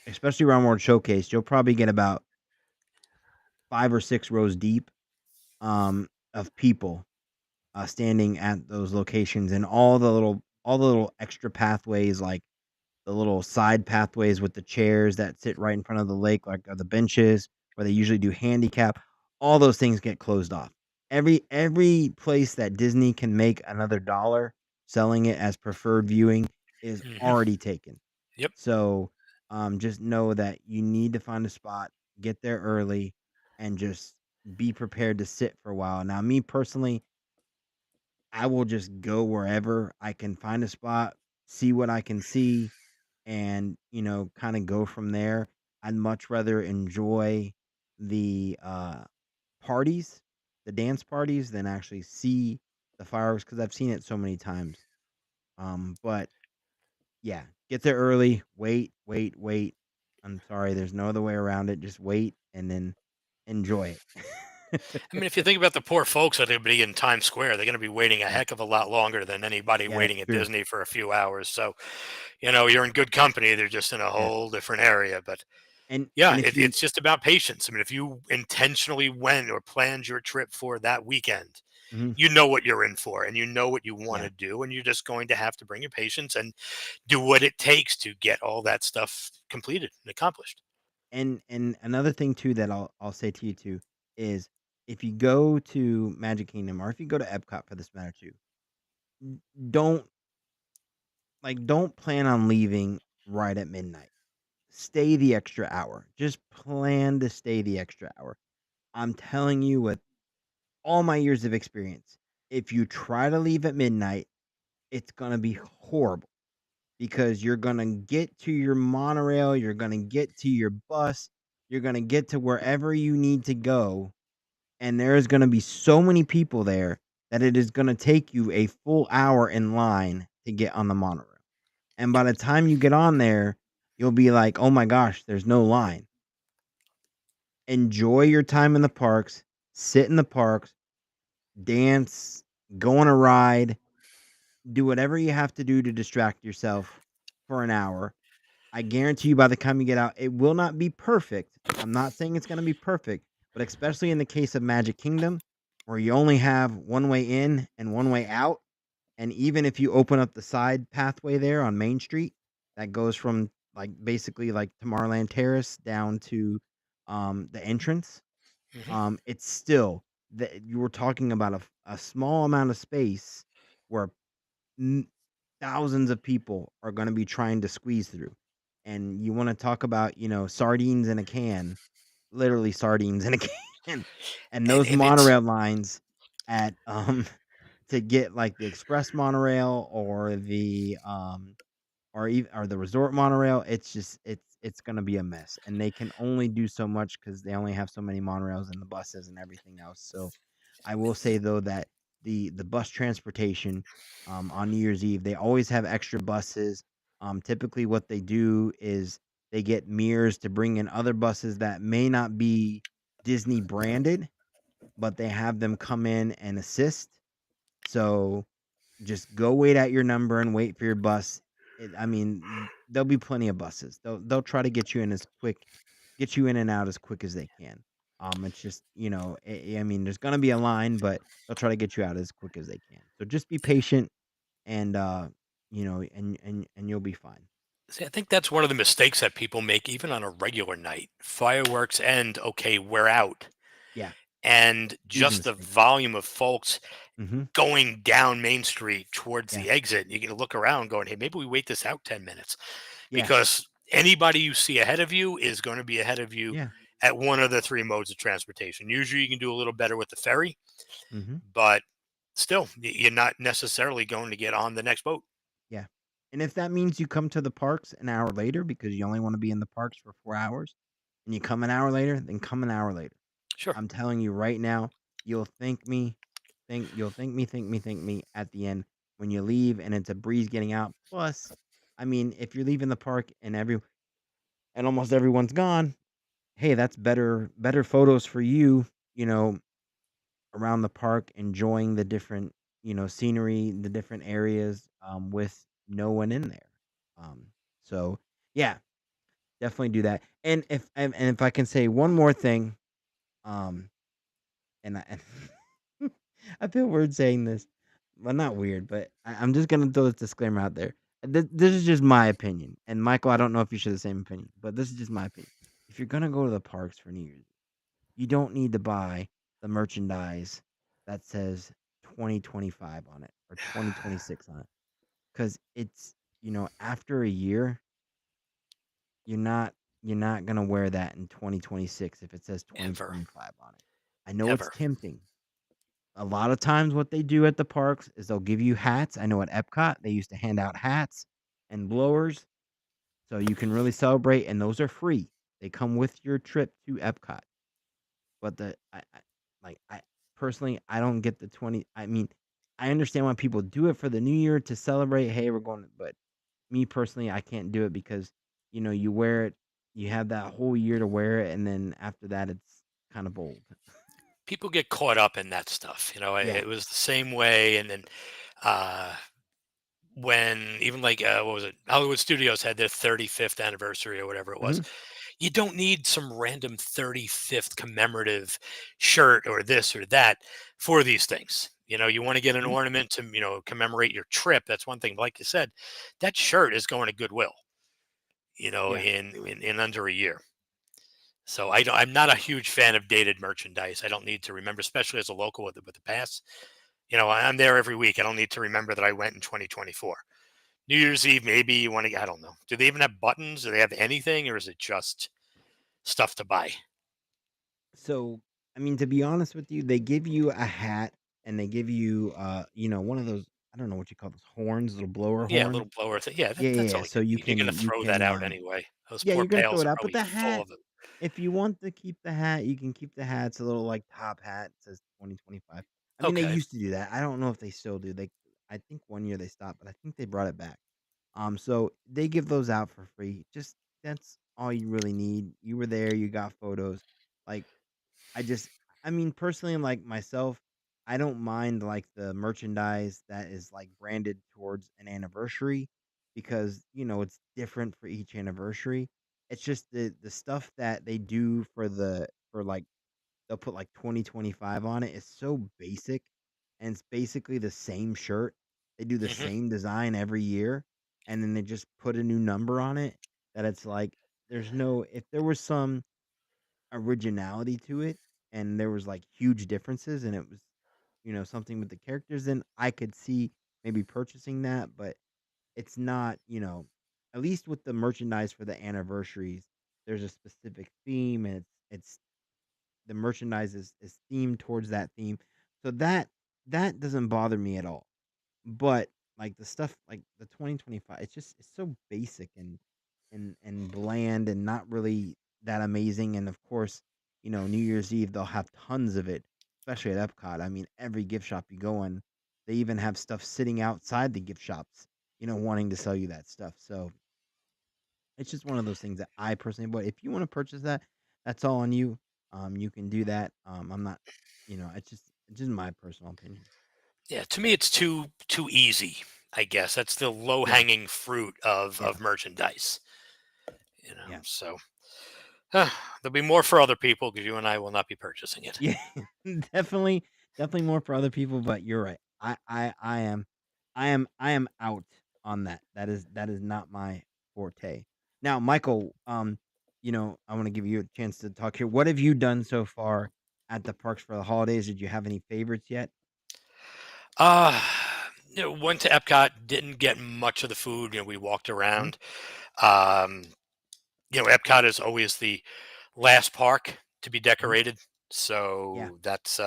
A: especially around World Showcase, you'll probably get about 5 or 6 rows deep of people standing at those locations, and all the little extra pathways, like the little side pathways with the chairs that sit right in front of the lake, like, the benches where they usually do handicap, all those things get closed off. Every place that Disney can make another dollar selling it as preferred viewing is
B: Hmm.
A: already taken.
B: Yep.
A: So, just know that you need to find a spot, get there early, and just be prepared to sit for a while. Now, me personally, I will just go wherever I can find a spot, see what I can see, and, kinda go from there. I'd much rather enjoy the parties, the dance parties, than actually see the fireworks because I've seen it so many times. But yeah, get there early. Wait, wait, wait. I'm sorry, there's no other way around it. Just wait and then enjoy it.
B: I mean, if you think about the poor folks that are going to be in Times Square, they're going to be waiting a
A: Yeah,
B: heck of a lot longer than anybody
A: yeah,
B: waiting at
A: true.
B: Disney for a few hours. So, you're in good company. They're just in a
A: Yeah,
B: whole different area. But
A: and
B: yeah,
A: if you,
B: it's just about patience. I mean, if you intentionally went or planned your trip for that weekend,
A: mhm,
B: you know what you're in for and you know what you want
A: yeah,
B: to do. And you're just going to have to bring your patience and do what it takes to get all that stuff completed and accomplished.
A: and another thing too that I'll say to you too is if you go to Magic Kingdom or if you go to Epcot for this matter too, don't don't plan on leaving right at midnight. Stay the extra hour. Just plan to stay the extra hour. I'm telling you with all my years of experience, if you try to leave at midnight, it's going to be horrible because you're going to get to your monorail, you're going to get to your bus, you're going to get to wherever you need to go, and there's going to be so many people there that it is going to take you a full hour in line to get on the monorail. And by the time you get on there, you'll be like, "Oh my gosh, there's no line." Enjoy your time in the parks, sit in the parks, dance, go on a ride, do whatever you have to do to distract yourself for an hour. I guarantee you by the time you get out, it will not be perfect. I'm not saying it's going to be perfect, but especially in the case of Magic Kingdom, where you only have one way in and one way out. And even if you open up the side pathway there on Main Street that goes from basically like Tomorrowland Terrace down to the entrance,
B: Hmm.
A: it's still that you were talking about a small amount of space where n- thousands of people are going to be trying to squeeze through. And you want to talk about, sardines in a can, literally sardines in a can. And
B: And,
A: those
B: and it's
A: monorail lines at to get like the express monorail or the resort monorail, it's just it's gonna be a mess, and they can only do so much because they only have so many monorails and the buses and everything else. So, I will say though that the bus transportation, on New Year's Eve, they always have extra buses. Typically, what they do is they get mirrors to bring in other buses that may not be Disney branded, but they have them come in and assist. So just go wait at your number and wait for your bus. I mean, there'll be plenty of buses. They'll try to get you in and out as quick as they can. It's just I mean, there's gonna be a line, but they'll try to get you out as quick as they can. So just be patient, and and you'll be fine.
B: See, I think that's one of the mistakes that people make even on a regular night. Fireworks end, okay, we're out.
A: Yeah,
B: And
A: huge
B: just the
A: mistake.
B: volume of folks
A: Hmm.
B: going down Main Street towards
A: Yeah,
B: the exit, you're gonna look around going, "Hey, maybe we wait this out 10 minutes,"
A: yeah,
B: because anybody you see ahead of you is gonna be ahead of you
A: yeah.
B: at one of the 3 modes of transportation. Usually, you can do a little better with the ferry,
A: Hmm.
B: but still, you're not necessarily going to get on the next boat.
A: Yeah. And if that means you come to the parks an hour later because you only want to be in the parks for 4 hours, and you come an hour later, then come an hour later.
B: Sure.
A: I'm telling you right now, you'll thank me at the end when you leave and it's a breeze getting out. Plus, I mean, if you're leaving the park and almost everyone's gone, hey, that's better photos for you, you know, around the park enjoying the different, scenery, the different areas with no one in there. Um so yeah, definitely do that. And if I can say one more thing, um and I feel weird saying this. Well, not weird, but I'm just gonna throw this disclaimer out there. This is just my opinion, and Michael, I don't know if you share the same opinion, but this is just my opinion. If you're gonna go to the parks for New Year's, you don't need to buy the merchandise that says 2025 on it or 2026 on it, because it's after a year, you're not you're not gonna wear that in 2026 if it says
B: Ever,
A: 2025 on it. I know it's
B: ever.
A: tempting. A lot of times what they do at the parks is they'll give you hats. I know at Epcot, they used to hand out hats and blowers, so you can really celebrate, and those are free. They come with your trip to Epcot. But I personally, I don't get the 20. I mean, I understand why people do it for the New Year to celebrate. Hey, we're going, but me personally, I can't do it because you wear it, you have that whole year to wear it, and then after that, it's kind of old.
B: People get caught up in that stuff.
A: Yeah.
B: It was the same way, and then uh, when even like what was it? Hollywood Studios had their 35th anniversary or whatever it was.
A: Hmm.
B: You don't need some random 35th commemorative shirt or this or that for these things. You want to get an
A: Hmm.
B: ornament to commemorate your trip. That's one thing. But like you said, that shirt is going to Goodwill.
A: Yeah.
B: In under a year. So I'm not a huge fan of dated merchandise. I don't need to remember, especially as a local with the pass. I'm there every week. I don't need to remember that I went in 2024. New Year's Eve, maybe you want to. I don't know. Do they even have buttons? Do they have anything, or is it just stuff to buy?
A: So, I mean, to be honest with you, they give you a hat and they give you, one of those. I don't know what you call those horns, little blower
B: Yeah, a
A: horn.
B: little blower thing. Yeah,
A: Yeah, yeah,
B: that's
A: yeah.
B: all
A: So
B: you need. You're gonna
A: you
B: throw that
A: can,
B: out anyway. Those
A: yeah,
B: poor
A: you're gonna throw
B: pails
A: it
B: are
A: out. But
B: probably
A: the
B: full
A: hat,
B: of it.
A: if you want to keep the hat, you can keep the hat. It's a little like top hat. It says 2025. I mean, they
B: Okay.
A: used to do that. I don't know if they still do. I think one year they stopped, but I think they brought it back. So they give those out for free. Just that's all you really need. You were there. You got photos. Like I just I mean, personally, like myself, I don't mind like the merchandise that is like branded towards an anniversary because, it's different for each anniversary. It's just the stuff that they do for like they'll put like 2025 on it is so basic and it's basically the same shirt. They do the
B: Hmm.
A: same design every year and then they just put a new number on it that it's like there's no if there was some originality to it and there was like huge differences and it was something with the characters, then I could see maybe purchasing that, but it's not, at least with the merchandise for the anniversaries, there's a specific theme and it's the merchandise is themed towards that theme, so that doesn't bother me at all. But, like, the stuff like the 2025, it's so basic and bland and not really that amazing, and, of course, New Year's Eve, they'll have tons of it, especially at Epcot. I mean, every gift shop you go in, they even have stuff sitting outside the gift shops, wanting to sell you that stuff, so it's just one of those things that I personally but if you wanna purchase that, that's all on you. You can do that. I'm not it's just my personal opinion.
B: Yeah, to me, it's too easy. I guess that's the low
A: Yeah,
B: hanging fruit of
A: yeah,
B: merchandise.
A: yeah.
B: So there'll be more for other people because you and I will not be purchasing it.
A: Yeah, definitely, definitely more for other people, but you're right. I am out on that. That is not my forte. Now, Michael, I want to give you a chance to talk here. What have you done so far at the parks for the holidays? Did you have any favorites yet?
B: Uh, went to Epcot, didn't get much of the food. We walked
A: Hmm.
B: around. Um, Epcot is always the last park to be
A: Hmm.
B: decorated.
A: Yeah.
B: So that's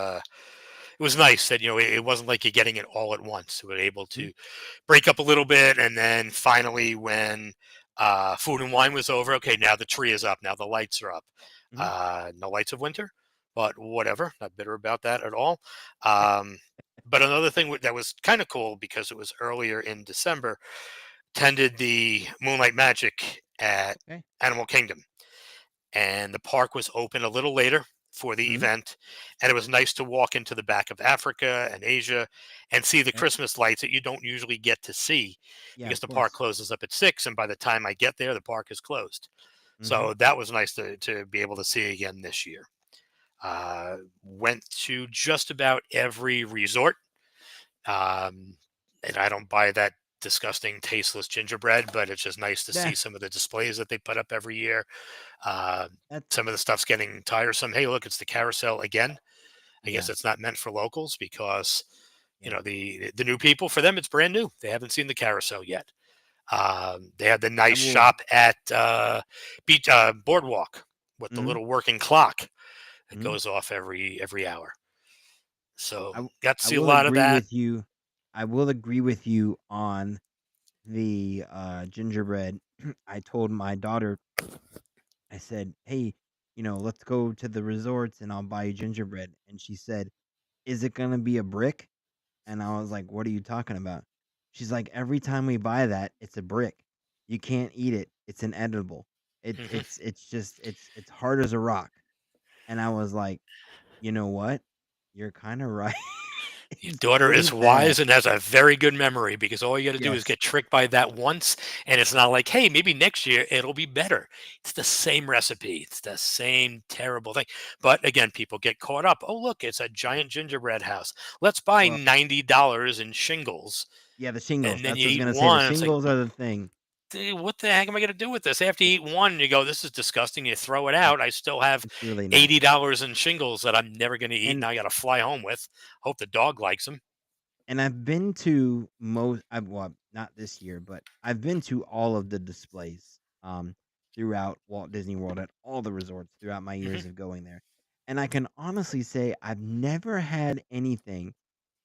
B: it was nice that it wasn't like you're getting it all at once. We were able
A: Hmm.
B: to break up a little bit, and then finally, when food and wine was over, okay, now the tree is up, now the lights are up.
A: Hmm.
B: No lights of winter, but whatever. Not bitter about that at all. Um, but another thing that was kind of cool because it was earlier in December, attended the Moonlight Magic at
A: Okay.
B: Animal Kingdom, and the park was open a little later for the
A: Hmm.
B: event, and it was nice to walk into the back of Africa and Asia and see the
A: Okay.
B: Christmas lights that you don't usually get to see
A: Yeah,
B: because
A: of
B: the park
A: course.
B: closes up at 6, and by the time I get there the park is closed.
A: Hmm.
B: So that was nice to be able to see again this year. Went to just about every resort, um, and I don't buy that disgusting tasteless gingerbread, but it's just nice to
A: Yeah,
B: see some of the displays that they put up every year. uh,
A: that's
B: some of the stuff's getting tiresome. Hey, look, it's the carousel again. I guess
A: yeah,
B: it's not meant for locals because
A: yeah.
B: the new people, for them it's brand new. They haven't seen the carousel yet. They had the
A: I
B: nice
A: will.
B: shop at beach boardwalk with the
A: Hmm.
B: little working clock that
A: Hmm.
B: goes off every hour. So
A: I w-
B: got to
A: I
B: see a
A: will
B: lot of
A: agree
B: that.
A: with you. I will agree with you on the gingerbread. I told my daughter I said, "Hey, let's go to the resorts and I'll buy you gingerbread." And she said, "Is it gonna be a brick?" And I was like, "What are you talking about?" She's like, "Every time we buy that, it's a brick. You can't eat it. It's inedible.
B: Hmm.
A: It's just it's hard as a rock." And I was like, "You know what? You're kind of right.
B: Your
A: It's
B: daughter
A: pretty
B: is
A: bad."
B: wise and has a very good memory because all you got to do is
A: Yes.
B: get tricked by that once, and it's not like, hey, maybe next year it'll be better. It's the same recipe, it's the same terrible thing. But again, people get caught up. Oh, look, it's a giant gingerbread house. Let's buy
A: Well,
B: $90 in shingles,
A: yeah, the shingles.
B: and then
A: That's
B: you
A: what I was
B: eat
A: gonna say. The
B: one. It's like,
A: shingles are the thing.
B: "Dude, what the heck am I going to do with this? After
A: Yeah,
B: you eat one, you go, this is disgusting. You throw it
A: yeah,
B: out. I still have
A: it's really not.
B: $80 in shingles that I'm never going to eat, and
A: And
B: I got to fly home with. Hope the dog likes them."
A: And I've been to well, not this year, but I've been to all of the displays throughout Walt Disney World at all the resorts throughout my
B: Hmm.
A: years of going there. And I can honestly say I've never had anything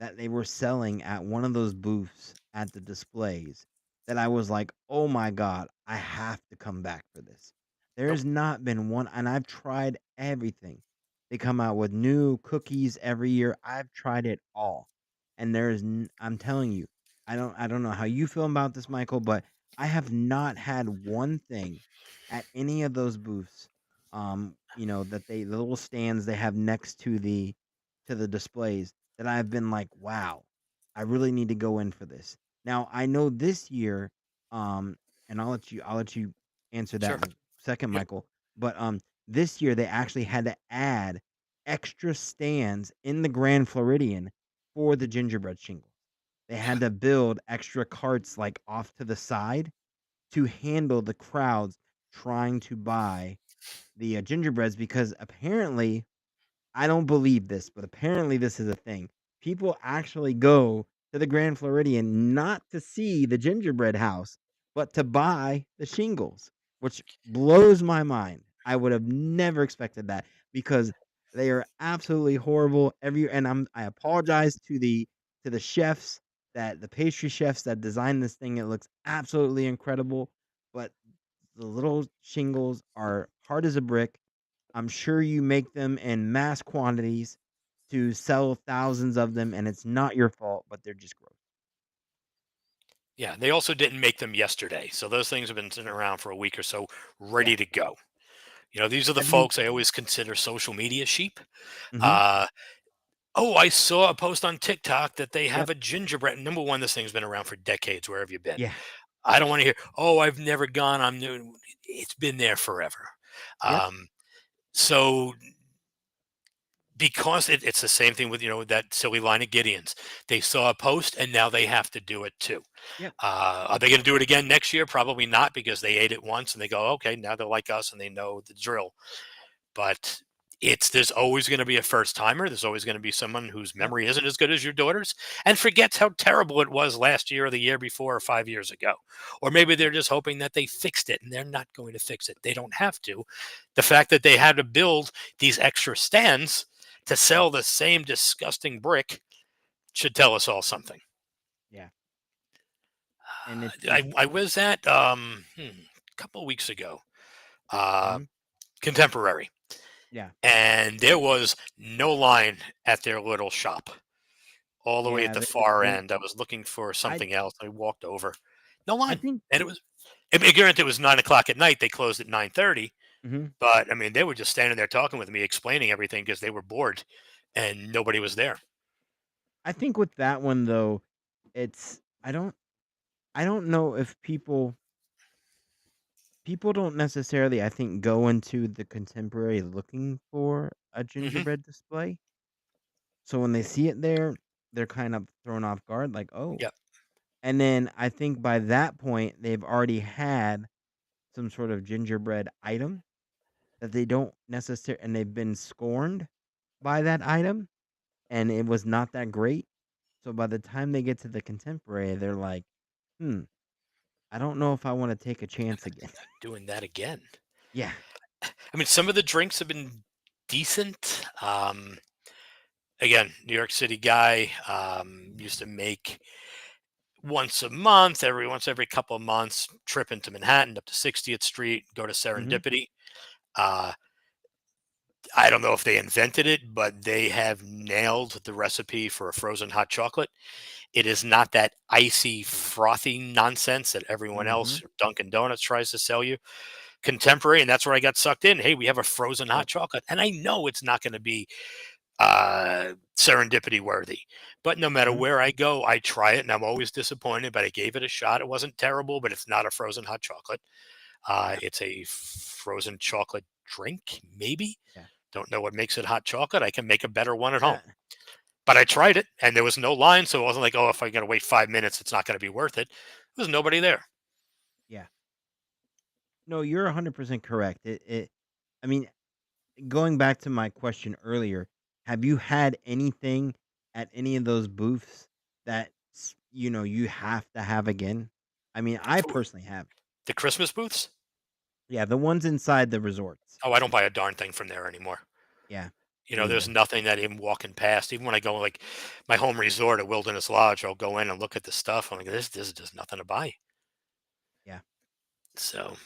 A: that they were selling at one of those booths at the displays that I was like, "Oh my God, I have to come back for this."
B: Nope.
A: There's not been one, and I've tried everything. They come out with new cookies every year. I've tried it all, and I'm telling you, I don't know how you feel about this, Michael, but I have not had one thing at any of those booths, that the little stands they have next to the displays, that I've been like, wow, I really need to go in for this. Now I know this year, um and I'll let you answer that
B: Sure.
A: in a second,
B: Yep.
A: Michael, but this year they actually had to add extra stands in the Grand Floridian for the gingerbread shingles. They
B: Yeah.
A: had to build extra carts, like, off to the side to handle the crowds trying to buy the, gingerbreads, because apparently, I don't believe this, but apparently this is a thing. People actually go to the Grand Floridian not to see the gingerbread house, but to buy the shingles, which blows my mind. I would have never expected that, because they are absolutely horrible. I apologize to the chefs, that the pastry chefs that designed this thing. It looks absolutely incredible, but the little shingles are hard as a brick. I'm sure you make them in mass quantities to sell thousands of them, and it's not your fault, but they're just gross.
B: Yeah. They also didn't make them yesterday. So those things have been sitting around for a week or so,
A: Yeah.
B: ready to go. These are the
A: Have you
B: folks I always consider social media sheep.
A: Mhm.
B: Uh, oh, I saw a post on TikTok that they have
A: Yep.
B: a gingerbread. Number one, this thing's been around for decades. Where have you been?
A: Yeah.
B: I don't want to hear, oh, I've never gone. I'm new. It's been there forever.
A: Yep.
B: Um, so because it's the same thing with that silly line of Gideon's. They saw a post and now they have to do it too.
A: Yep.
B: Are they going to do it again next year? Probably not, because they ate it once and they go, okay, now they're like us and they know the drill. But there's always going to be a first timer. There's always going to be someone whose
A: Yep.
B: memory isn't as good as your daughter's and forgets how terrible it was last year or the year before or 5 years ago. Or maybe they're just hoping that they fixed it, and they're not going to fix it. They don't have to. The fact that they had to build these extra stands to
A: Yeah.
B: sell the same disgusting brick should tell us all something.
A: Yeah. And
B: I,
A: it's
B: I was at a couple weeks ago, uh,
A: Mhm.
B: Contemporary,
A: Yeah.
B: and there was no line at their little shop all the way at
A: Yeah,
B: the far
A: they
B: end. I was looking for
A: I
B: something else. I walked over, no
A: I
B: line,
A: think
B: and it was. I mean, granted, it was 9 o'clock at night. They closed at 9:30,
A: Mhm.
B: but I mean, they were just standing there talking with me, explaining everything because they were bored, and nobody was there.
A: I think with that one, though, it's I don't know if people don't necessarily, I think, go into the Contemporary looking for a
B: Hmm.
A: gingerbread display. So when they see it there, they're kind of thrown off guard, like, "Oh."
B: Yeah.
A: And then I think by that point, they've already had some sort of gingerbread item that they don't necessarily, and they've been scorned by that item, and it was not that great. So by the time they get to the Contemporary, they're like, "Hmm, I don't know if I wanna take a chance again."
B: Doing that again.
A: Yeah.
B: I mean, some of the drinks have been decent. Again, New York City guy, used to make once a month, every couple of months, trip into Manhattan up to 60th Street, go to
A: Mhm.
B: Serendipity. Uh, I don't know if they invented it, but they have nailed the recipe for a frozen hot chocolate. It is not that icy, frothy nonsense that everyone
A: Mhm.
B: else, Dunkin' Donuts, tries to sell you. Contemporary, and that's where I got sucked in. Hey, we have a frozen hot
A: Yep.
B: chocolate, and I know it's not going to be serendipity worthy. But no matter
A: Mhm.
B: where I go, I try it, and I'm always disappointed. But I gave it a shot. It wasn't terrible, but it's not a frozen hot chocolate.
A: Yeah.
B: It's a frozen chocolate drink, maybe.
A: Yeah.
B: Don't know what makes it hot chocolate. I can make a better one at home.
A: Uh,
B: But I tried it, and there was no line, so it wasn't like, oh, if I got to wait 5 minutes, it's not going to be worth it. There's nobody there.
A: yeah. No, you're 100% correct. I mean, going back to my question earlier, have you had anything at any of those booths that you have to have again? I mean, I
B: Ooh,
A: personally have.
B: the Christmas booths?
A: Yeah, the ones inside the resorts.
B: Oh, I don't buy a darn thing from there anymore.
A: Yeah,
B: You know,
A: me
B: there's
A: either.
B: nothing that even walking past, even when I go like my home resort at Wilderness Lodge, I'll go in and look at the stuff. I'm like, this is just nothing to buy.
A: Yeah,
B: So,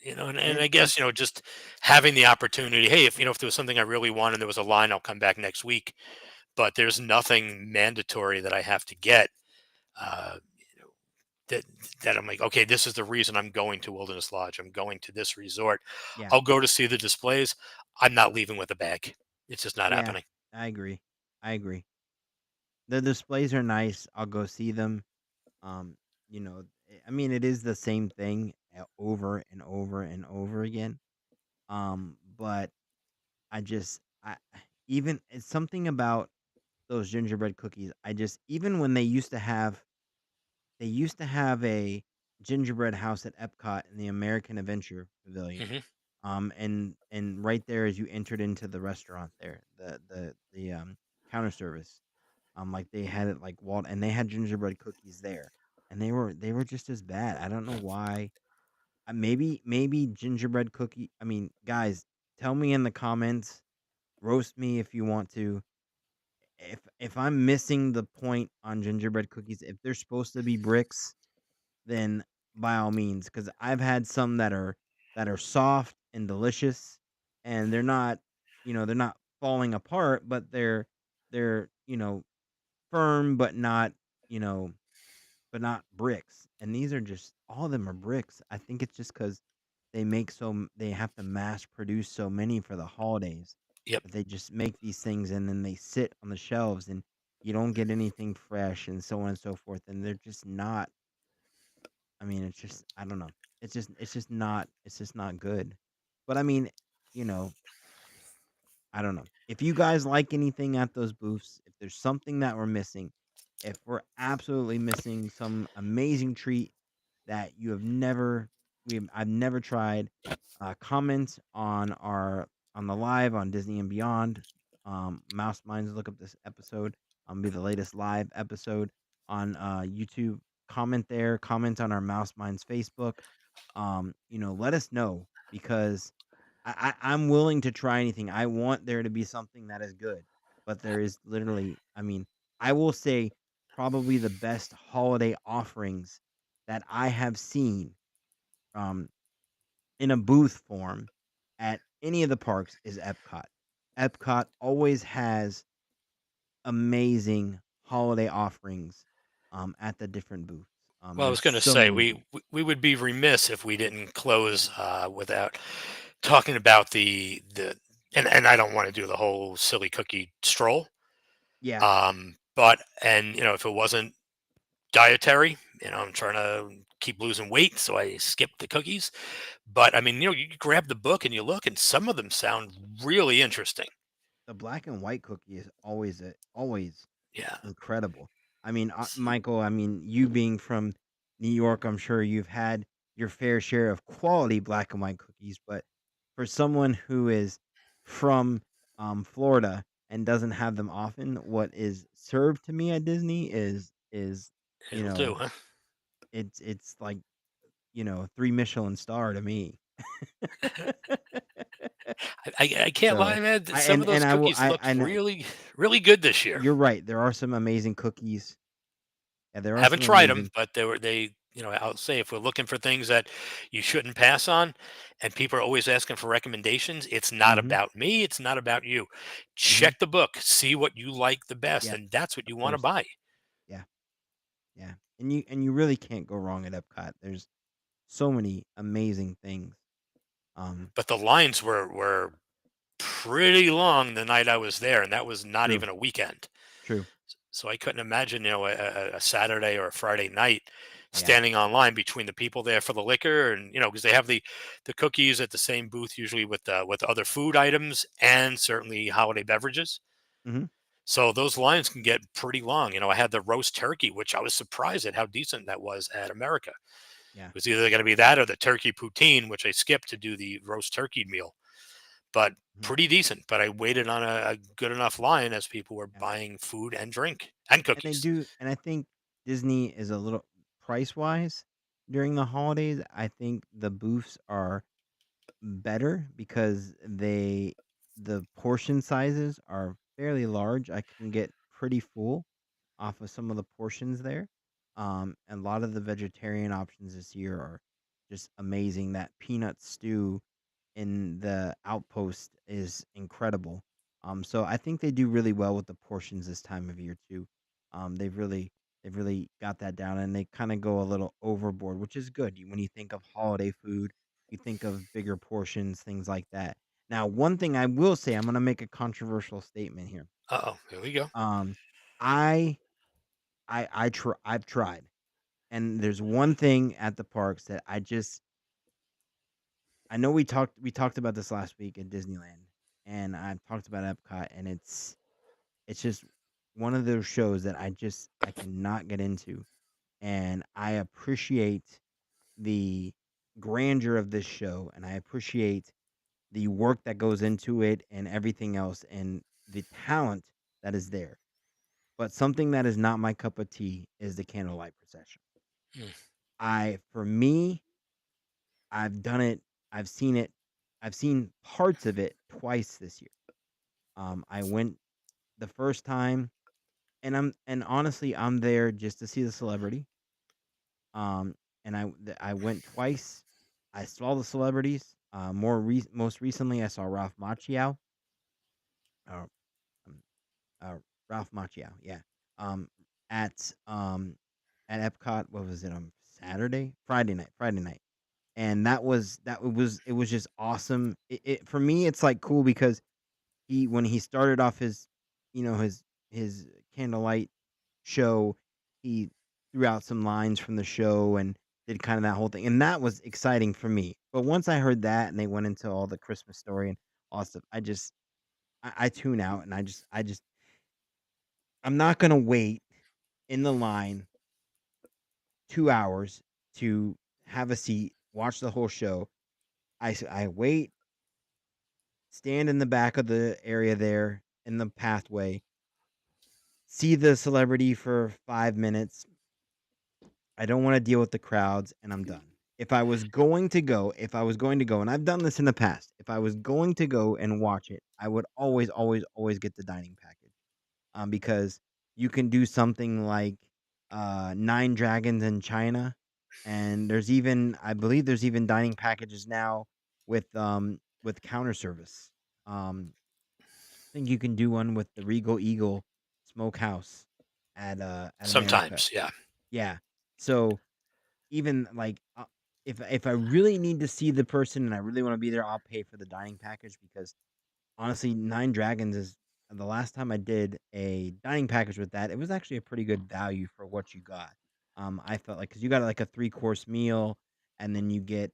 B: and
A: it
B: I
A: it
B: guess, just having the opportunity, hey, if there was something I really want and there was a line, I'll come back next week. But there's nothing mandatory that I have to get. Uh, you know, that that I'm like, okay, this is the reason I'm going to Wilderness Lodge. I'm going to this resort.
A: yeah.
B: I'll go to see the displays. I'm not leaving with a bag. It's just not
A: Yeah,
B: happening.
A: I agree. I agree. The displays are nice. I'll go see them. Um, I mean, it is the same thing over and over and over again. But I even it's something about those gingerbread cookies. I just even when they used to have a gingerbread house at Epcot in the American Adventure Pavilion.
B: Hmm.
A: And right there as you entered into the restaurant there, the counter service. Like they had it like Walt, and they had gingerbread cookies there, and they were just as bad. I don't know why. Maybe gingerbread cookie. I mean, guys, tell me in the comments, roast me if you want to. If I'm missing the point on gingerbread cookies, if they're supposed to be bricks, then by all means, because I've had some that are soft and delicious, and they're not falling apart, but they're firm, you know, but not bricks. And these are just all of them are bricks. I think it's just because they have to mass produce so many for the holidays
B: Yep.
A: that they just make these things and then they sit on the shelves and you don't get anything fresh and so on and so forth. And they're just not. I mean, it's just I don't know. It's just not good. But I mean, you know, I don't know. If you guys like anything at those booths, if there's something that we're missing, if we're absolutely missing some amazing treat that I've never tried, comment on the live on Disney and Beyond. Mouse Minds, look up this episode. Be the latest live episode on YouTube. Comment there. Comment on our Mouse Minds Facebook. Let us know because I'm willing to try anything. I want there to be something that is good, but there is literally, I mean, I will say probably the best holiday offerings that I have seen um, in a booth form at any of the parks is Epcot. Epcot always has amazing holiday offerings at the different booths.
B: Well, I was
A: There's
B: going to
A: so
B: say
A: many
B: we
A: booths.
B: we would be remiss if we didn't close without talking about the and I don't want to do the whole silly cookie stroll.
A: Yeah,
B: But if it wasn't dietary, I'm trying to keep losing weight, so I skipped the cookies. But I mean, you grab the book and you look, and some of them sound really interesting.
A: the black and white cookie is always
B: Yeah.
A: incredible. I mean, Michael, I mean, you being from New York, I'm sure you've had your fair share of quality black and white cookies, but for someone who is from Florida and doesn't have them often, what is served to me at Disney is you
B: It'll do,
A: know,
B: huh?
A: it's like, 3 Michelin star to me.
B: I can't
A: So,
B: lie, man.
A: I
B: Some of
A: and
B: those
A: I will
B: cookies looked
A: I know
B: really, really good this year.
A: you're right. There are some amazing cookies. Yeah, there are
B: Haven't
A: some
B: tried them,
A: amazing.
B: but they were they. I'll say if we're looking for things that you shouldn't pass on, and people are always asking for recommendations, it's not
A: Mhm,
B: about me. It's not about you.
A: mhm.
B: Check the book, see what you like the best,
A: Yep,
B: and that's what
A: of
B: you want to
A: course.
B: buy.
A: Yeah, yeah. And you really can't go wrong at Epcot. There's so many amazing things. Um,
B: But the lines were pretty long the night I was there, and that was not
A: true,
B: even a weekend.
A: true.
B: So I couldn't imagine, a Saturday or a Friday night
A: Yeah.
B: standing online between the people there for the liquor, and because they have the cookies at the same booth usually with other food items and certainly holiday beverages.
A: Mhm.
B: So those lines can get pretty long. I had the roast turkey, which I was surprised at how decent that was at America.
A: Yeah.
B: It was either going to be that or the turkey poutine, which I skipped to do the roast turkey meal, but
A: Mhm.
B: pretty decent. But I waited on a good enough line as people were
A: Yeah.
B: buying food and drink and
A: And I
B: cookies.
A: do and I think Disney is a little price-wise during the holidays, I think the booths are better because the portion sizes are fairly large. I can get pretty full off of some of the portions there. And a lot of the vegetarian options this year are just amazing. That peanut stew in the outpost is incredible. So I think they do really well with the portions this time of year too. They've really got that down, and they kind of go a little overboard, which is good. When you think of holiday food, you think of bigger portions, things like that. Now, one thing I will say, I'm going to make a controversial statement here.
B: Uh-oh, here we go.
A: Um, I I've tried, and there's one thing at the parks that I know we talked about this last week at Disneyland, and I've talked about Epcot, and it's just one of those shows that I cannot get into, and I appreciate the grandeur of this show, and I appreciate the work that goes into it and everything else, and the talent that is there. But something that is not my cup of tea is the candlelight procession.
B: Mm,
A: For me, I've done it. I've seen it. I've seen parts of it twice this year. I went the first time, and honestly, I'm there just to see the celebrity. And I went twice. I saw the celebrities. Most recently, I saw Ralph Macchio. Uh, um, uh, Ralph Macchio, yeah. Um, at at Epcot. What was it? On Saturday, Friday night, and it was just awesome. For me, it's like cool because when he started off his, his candlelight show, he threw out some lines from the show and did kind of that whole thing, and that was exciting for me. But once I heard that and they went into all the Christmas story and all stuff, I tune out, and I'm not gonna wait in the line 2 hours to have a seat, watch the whole show. I wait, stand in the back of the area there in the pathway, see the celebrity for 5 minutes. I don't want to deal with the crowds, and I'm done. If I was going to go, and I've done this in the past, if I was going to go and watch it, I would always, always, always get the dining package. Because you can do something like Nine Dragons in China, and I believe there's even dining packages now with counter service. I think you can do one with the Regal Eagle Smokehouse at America.
B: sometimes, yeah.
A: Yeah. So even like if I really need to see the person and I really want to be there, I'll pay for the dining package because honestly, Nine Dragons is the last time I did a dining package with that. It was actually a pretty good value for what you got. I felt like because you got like a 3 course meal, and then you get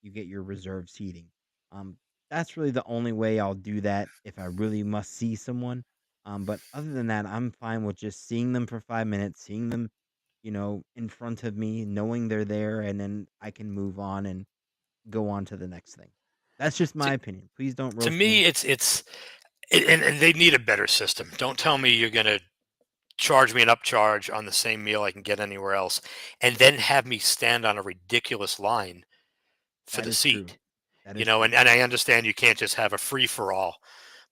A: your reserved seating. Um, that's really the only way I'll do that if I really must see someone. But other than that, I'm fine with just seeing them for 5 minutes, seeing them, in front of me, knowing they're there, and then I can move on and go on to the next thing. That's just
B: To,
A: my opinion. Please don't
B: to
A: roast me.
B: me, and they need a better system. Don't tell me you're going to charge me an upcharge on the same meal I can get anywhere else, and then have me stand on a ridiculous line for
A: That
B: the
A: is true.
B: seat.
A: That
B: You
A: is
B: know,
A: true.
B: and I understand you can't just have a free for all,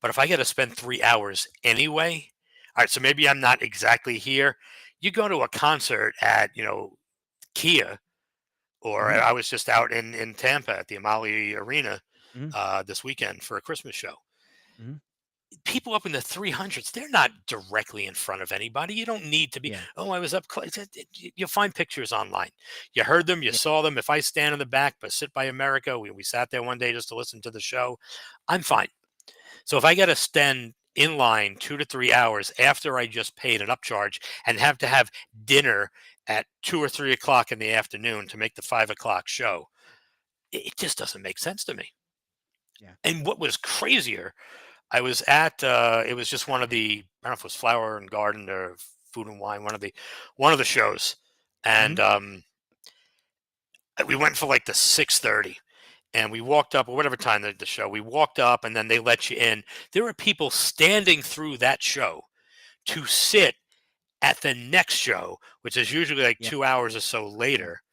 B: but if I got to spend 3 hours anyway, all right, so maybe I'm not exactly here. You go to a concert at, IKEA, or
A: Mhm.
B: I was just out in Tampa at the Amalie Arena
A: Mhm.
B: this weekend for a Christmas show.
A: Mhm.
B: People up in the 300s, they're not directly in front of anybody. You don't need to be,
A: Yeah.
B: oh, I was up close. You'll find pictures online. You heard them, you
A: Yeah.
B: saw them. If I stand in the back, but sit by America, we sat there one day just to listen to the show, I'm fine. So if I got to stand in line 2 to 3 hours after I just paid an upcharge and have to have dinner at 2 or 3 o'clock in the afternoon to make the 5 o'clock show, it just doesn't make sense to me.
A: Yeah.
B: And what was crazier, I was at it was just one of the, I don't know if it was Flower and Garden or Food and Wine, one of the shows, and
A: Mhm.
B: we went for like the 6:30, and we walked up or whatever time the show. We walked up, and then they let you in. There were people standing through that show to sit at the next show, which is usually like
A: Yeah.
B: 2 hours or so
A: Yeah.
B: later.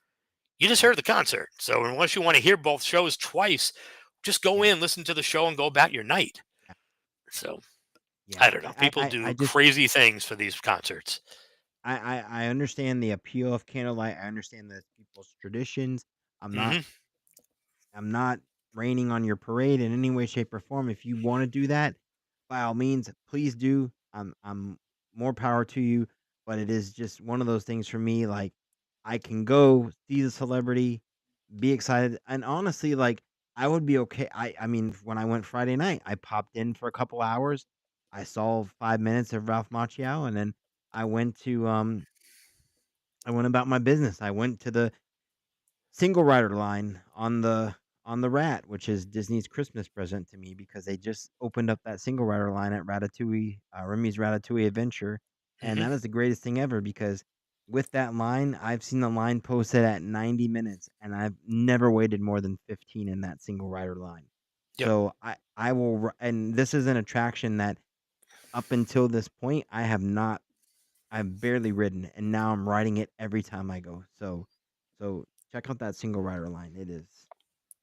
B: You just
A: Yeah.
B: heard the concert, so unless you want to hear both shows twice, just go
A: Yeah.
B: in, listen to the show, and go about your night.
A: Yeah.
B: So
A: Yeah.
B: I don't know. People
A: I
B: do
A: just
B: crazy things for these concerts.
A: I understand the appeal of candlelight. I understand that people's traditions. I'm not
B: Hmm.
A: I'm not raining on your parade in any way, shape, or form. If you want to do that, by all means, please do. I'm more power to you. But it is just one of those things for me. Like I can go see the celebrity, be excited, and honestly, like I would be okay. I mean, when I went Friday night, I popped in for a couple hours. I saw 5 minutes of Ralph Macchio, and then I went to I went about my business. I went to the single rider line on the Rat, which is Disney's Christmas present to me because they just opened up that single rider line at Ratatouille, Remy's Ratatouille Adventure, and
B: Hmm.
A: that is the greatest thing ever because with that line, I've seen the line posted at 90 minutes, and I've never waited more than 15 in that single rider line.
B: Yep.
A: So I will, and this is an attraction that up until this point I've barely ridden, and now I'm riding it every time I go. So check out that single rider line.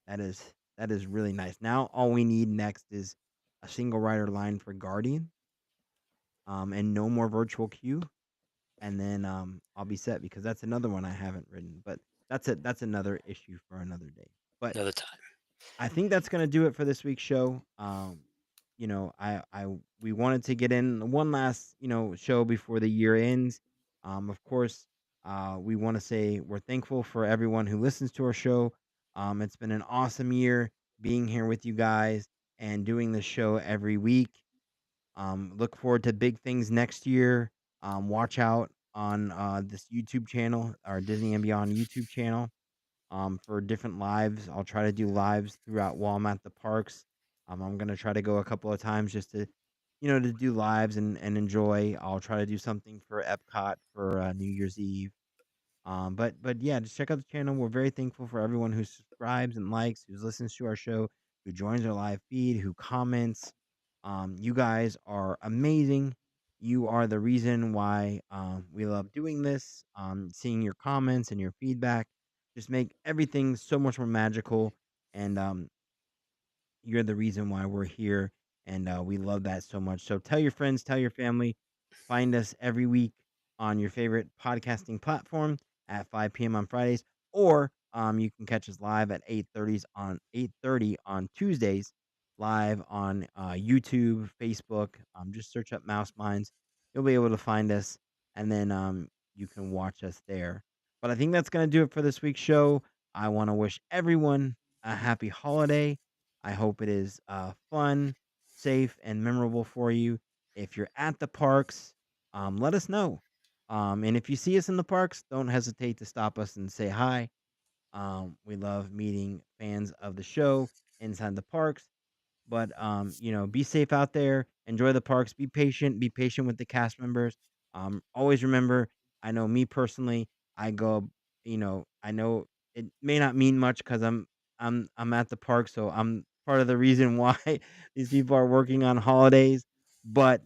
A: That is really nice. Now all we need next is a single rider line for Guardian, and no more virtual queue, and then I'll be set because that's another one I haven't ridden. But that's another issue for another day. But
B: Another time.
A: I think that's gonna do it for this week's show. I we wanted to get in one last show before the year ends. Of course, we want to say we're thankful for everyone who listens to our show. It's been an awesome year being here with you guys and doing this show every week. Look forward to big things next year. Watch out on this YouTube channel, our Disney and Beyond YouTube channel, for different lives. I'll try to do lives throughout while I'm at the parks. I'm gonna try to go a couple of times just to, to do lives and enjoy. I'll try to do something for Epcot for New Year's Eve. But yeah, just check out the channel. We're very thankful for everyone who subscribes and likes, who listens to our show, who joins our live feed, who comments. You guys are amazing. You are the reason why we love doing this. Seeing your comments and your feedback just make everything so much more magical. And you're the reason why we're here, and we love that so much. So tell your friends, tell your family. Find us every week on your favorite podcasting platform at 5 p.m. on Fridays, or you can catch us live at 8:30 on Tuesdays, live on YouTube, Facebook. Just search up Mouse Minds. You'll be able to find us, and then you can watch us there. But I think that's gonna do it for this week's show. I want to wish everyone a happy holiday. I hope it is fun, safe, and memorable for you. If you're at the parks, let us know. And if you see us in the parks, don't hesitate to stop us and say hi. We love meeting fans of the show inside the parks. But be safe out there. Enjoy the parks. Be patient. Be patient with the cast members. Always remember. I know me personally. I go. I know it may not mean much because I'm at the park, so I'm part of the reason why these people are working on holidays. But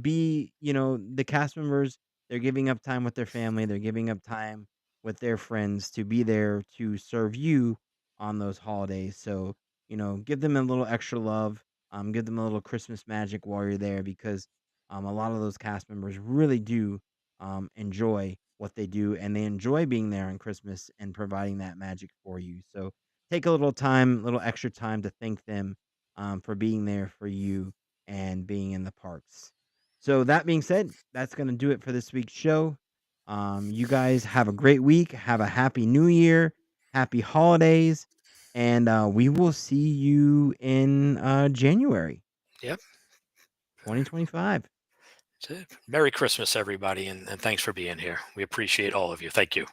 A: be the cast members. They're giving up time with their family. They're giving up time with their friends to be there to serve you on those holidays. So give them a little extra love, give them a little Christmas magic while you're there because a lot of those cast members really do enjoy what they do, and they enjoy being there on Christmas and providing that magic for you. So take a little time, little extra time to thank them for being there for you and being in the parks. So that being said, that's going to do it for this week's show. You guys have a great week. Have a happy new year. Happy holidays. And we will see you in January
B: Yep.
A: 2025.
B: That's it. Merry Christmas, everybody, and thanks for being here. We appreciate all of you. Thank you.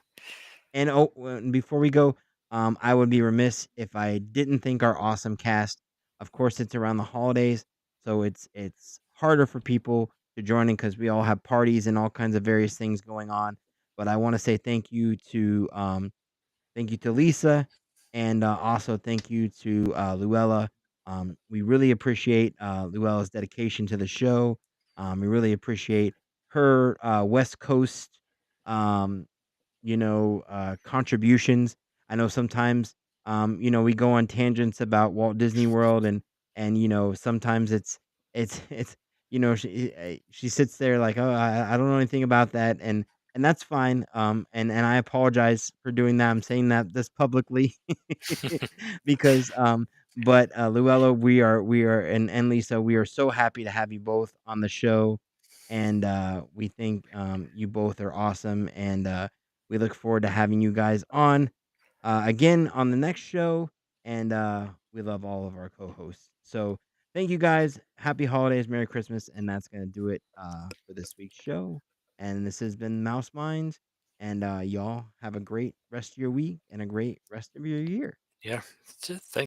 A: And and before we go, I would be remiss if I didn't thank our awesome cast. Of course, it's around the holidays, so it's harder for people to join in because we all have parties and all kinds of various things going on. But I want to say thank you to Lisa, and also thank you to Luella. We really appreciate Luella's dedication to the show. We really appreciate her West Coast um, contributions. I know sometimes, we go on tangents about Walt Disney World, and sometimes it's she sits there like, oh, I don't know anything about that, and that's fine. And I apologize for doing that. I'm saying that this publicly because but Luella, we are and Lisa, we are so happy to have you both on the show, and we think you both are awesome, and we look forward to having you guys on again on the next show. And we love all of our co-hosts. So thank you guys. Happy holidays, Merry Christmas, and that's gonna do it for this week's show. And this has been Mouse Minds. And y'all have a great rest of your week and a great rest of your year.
B: Yeah. That's it. Thank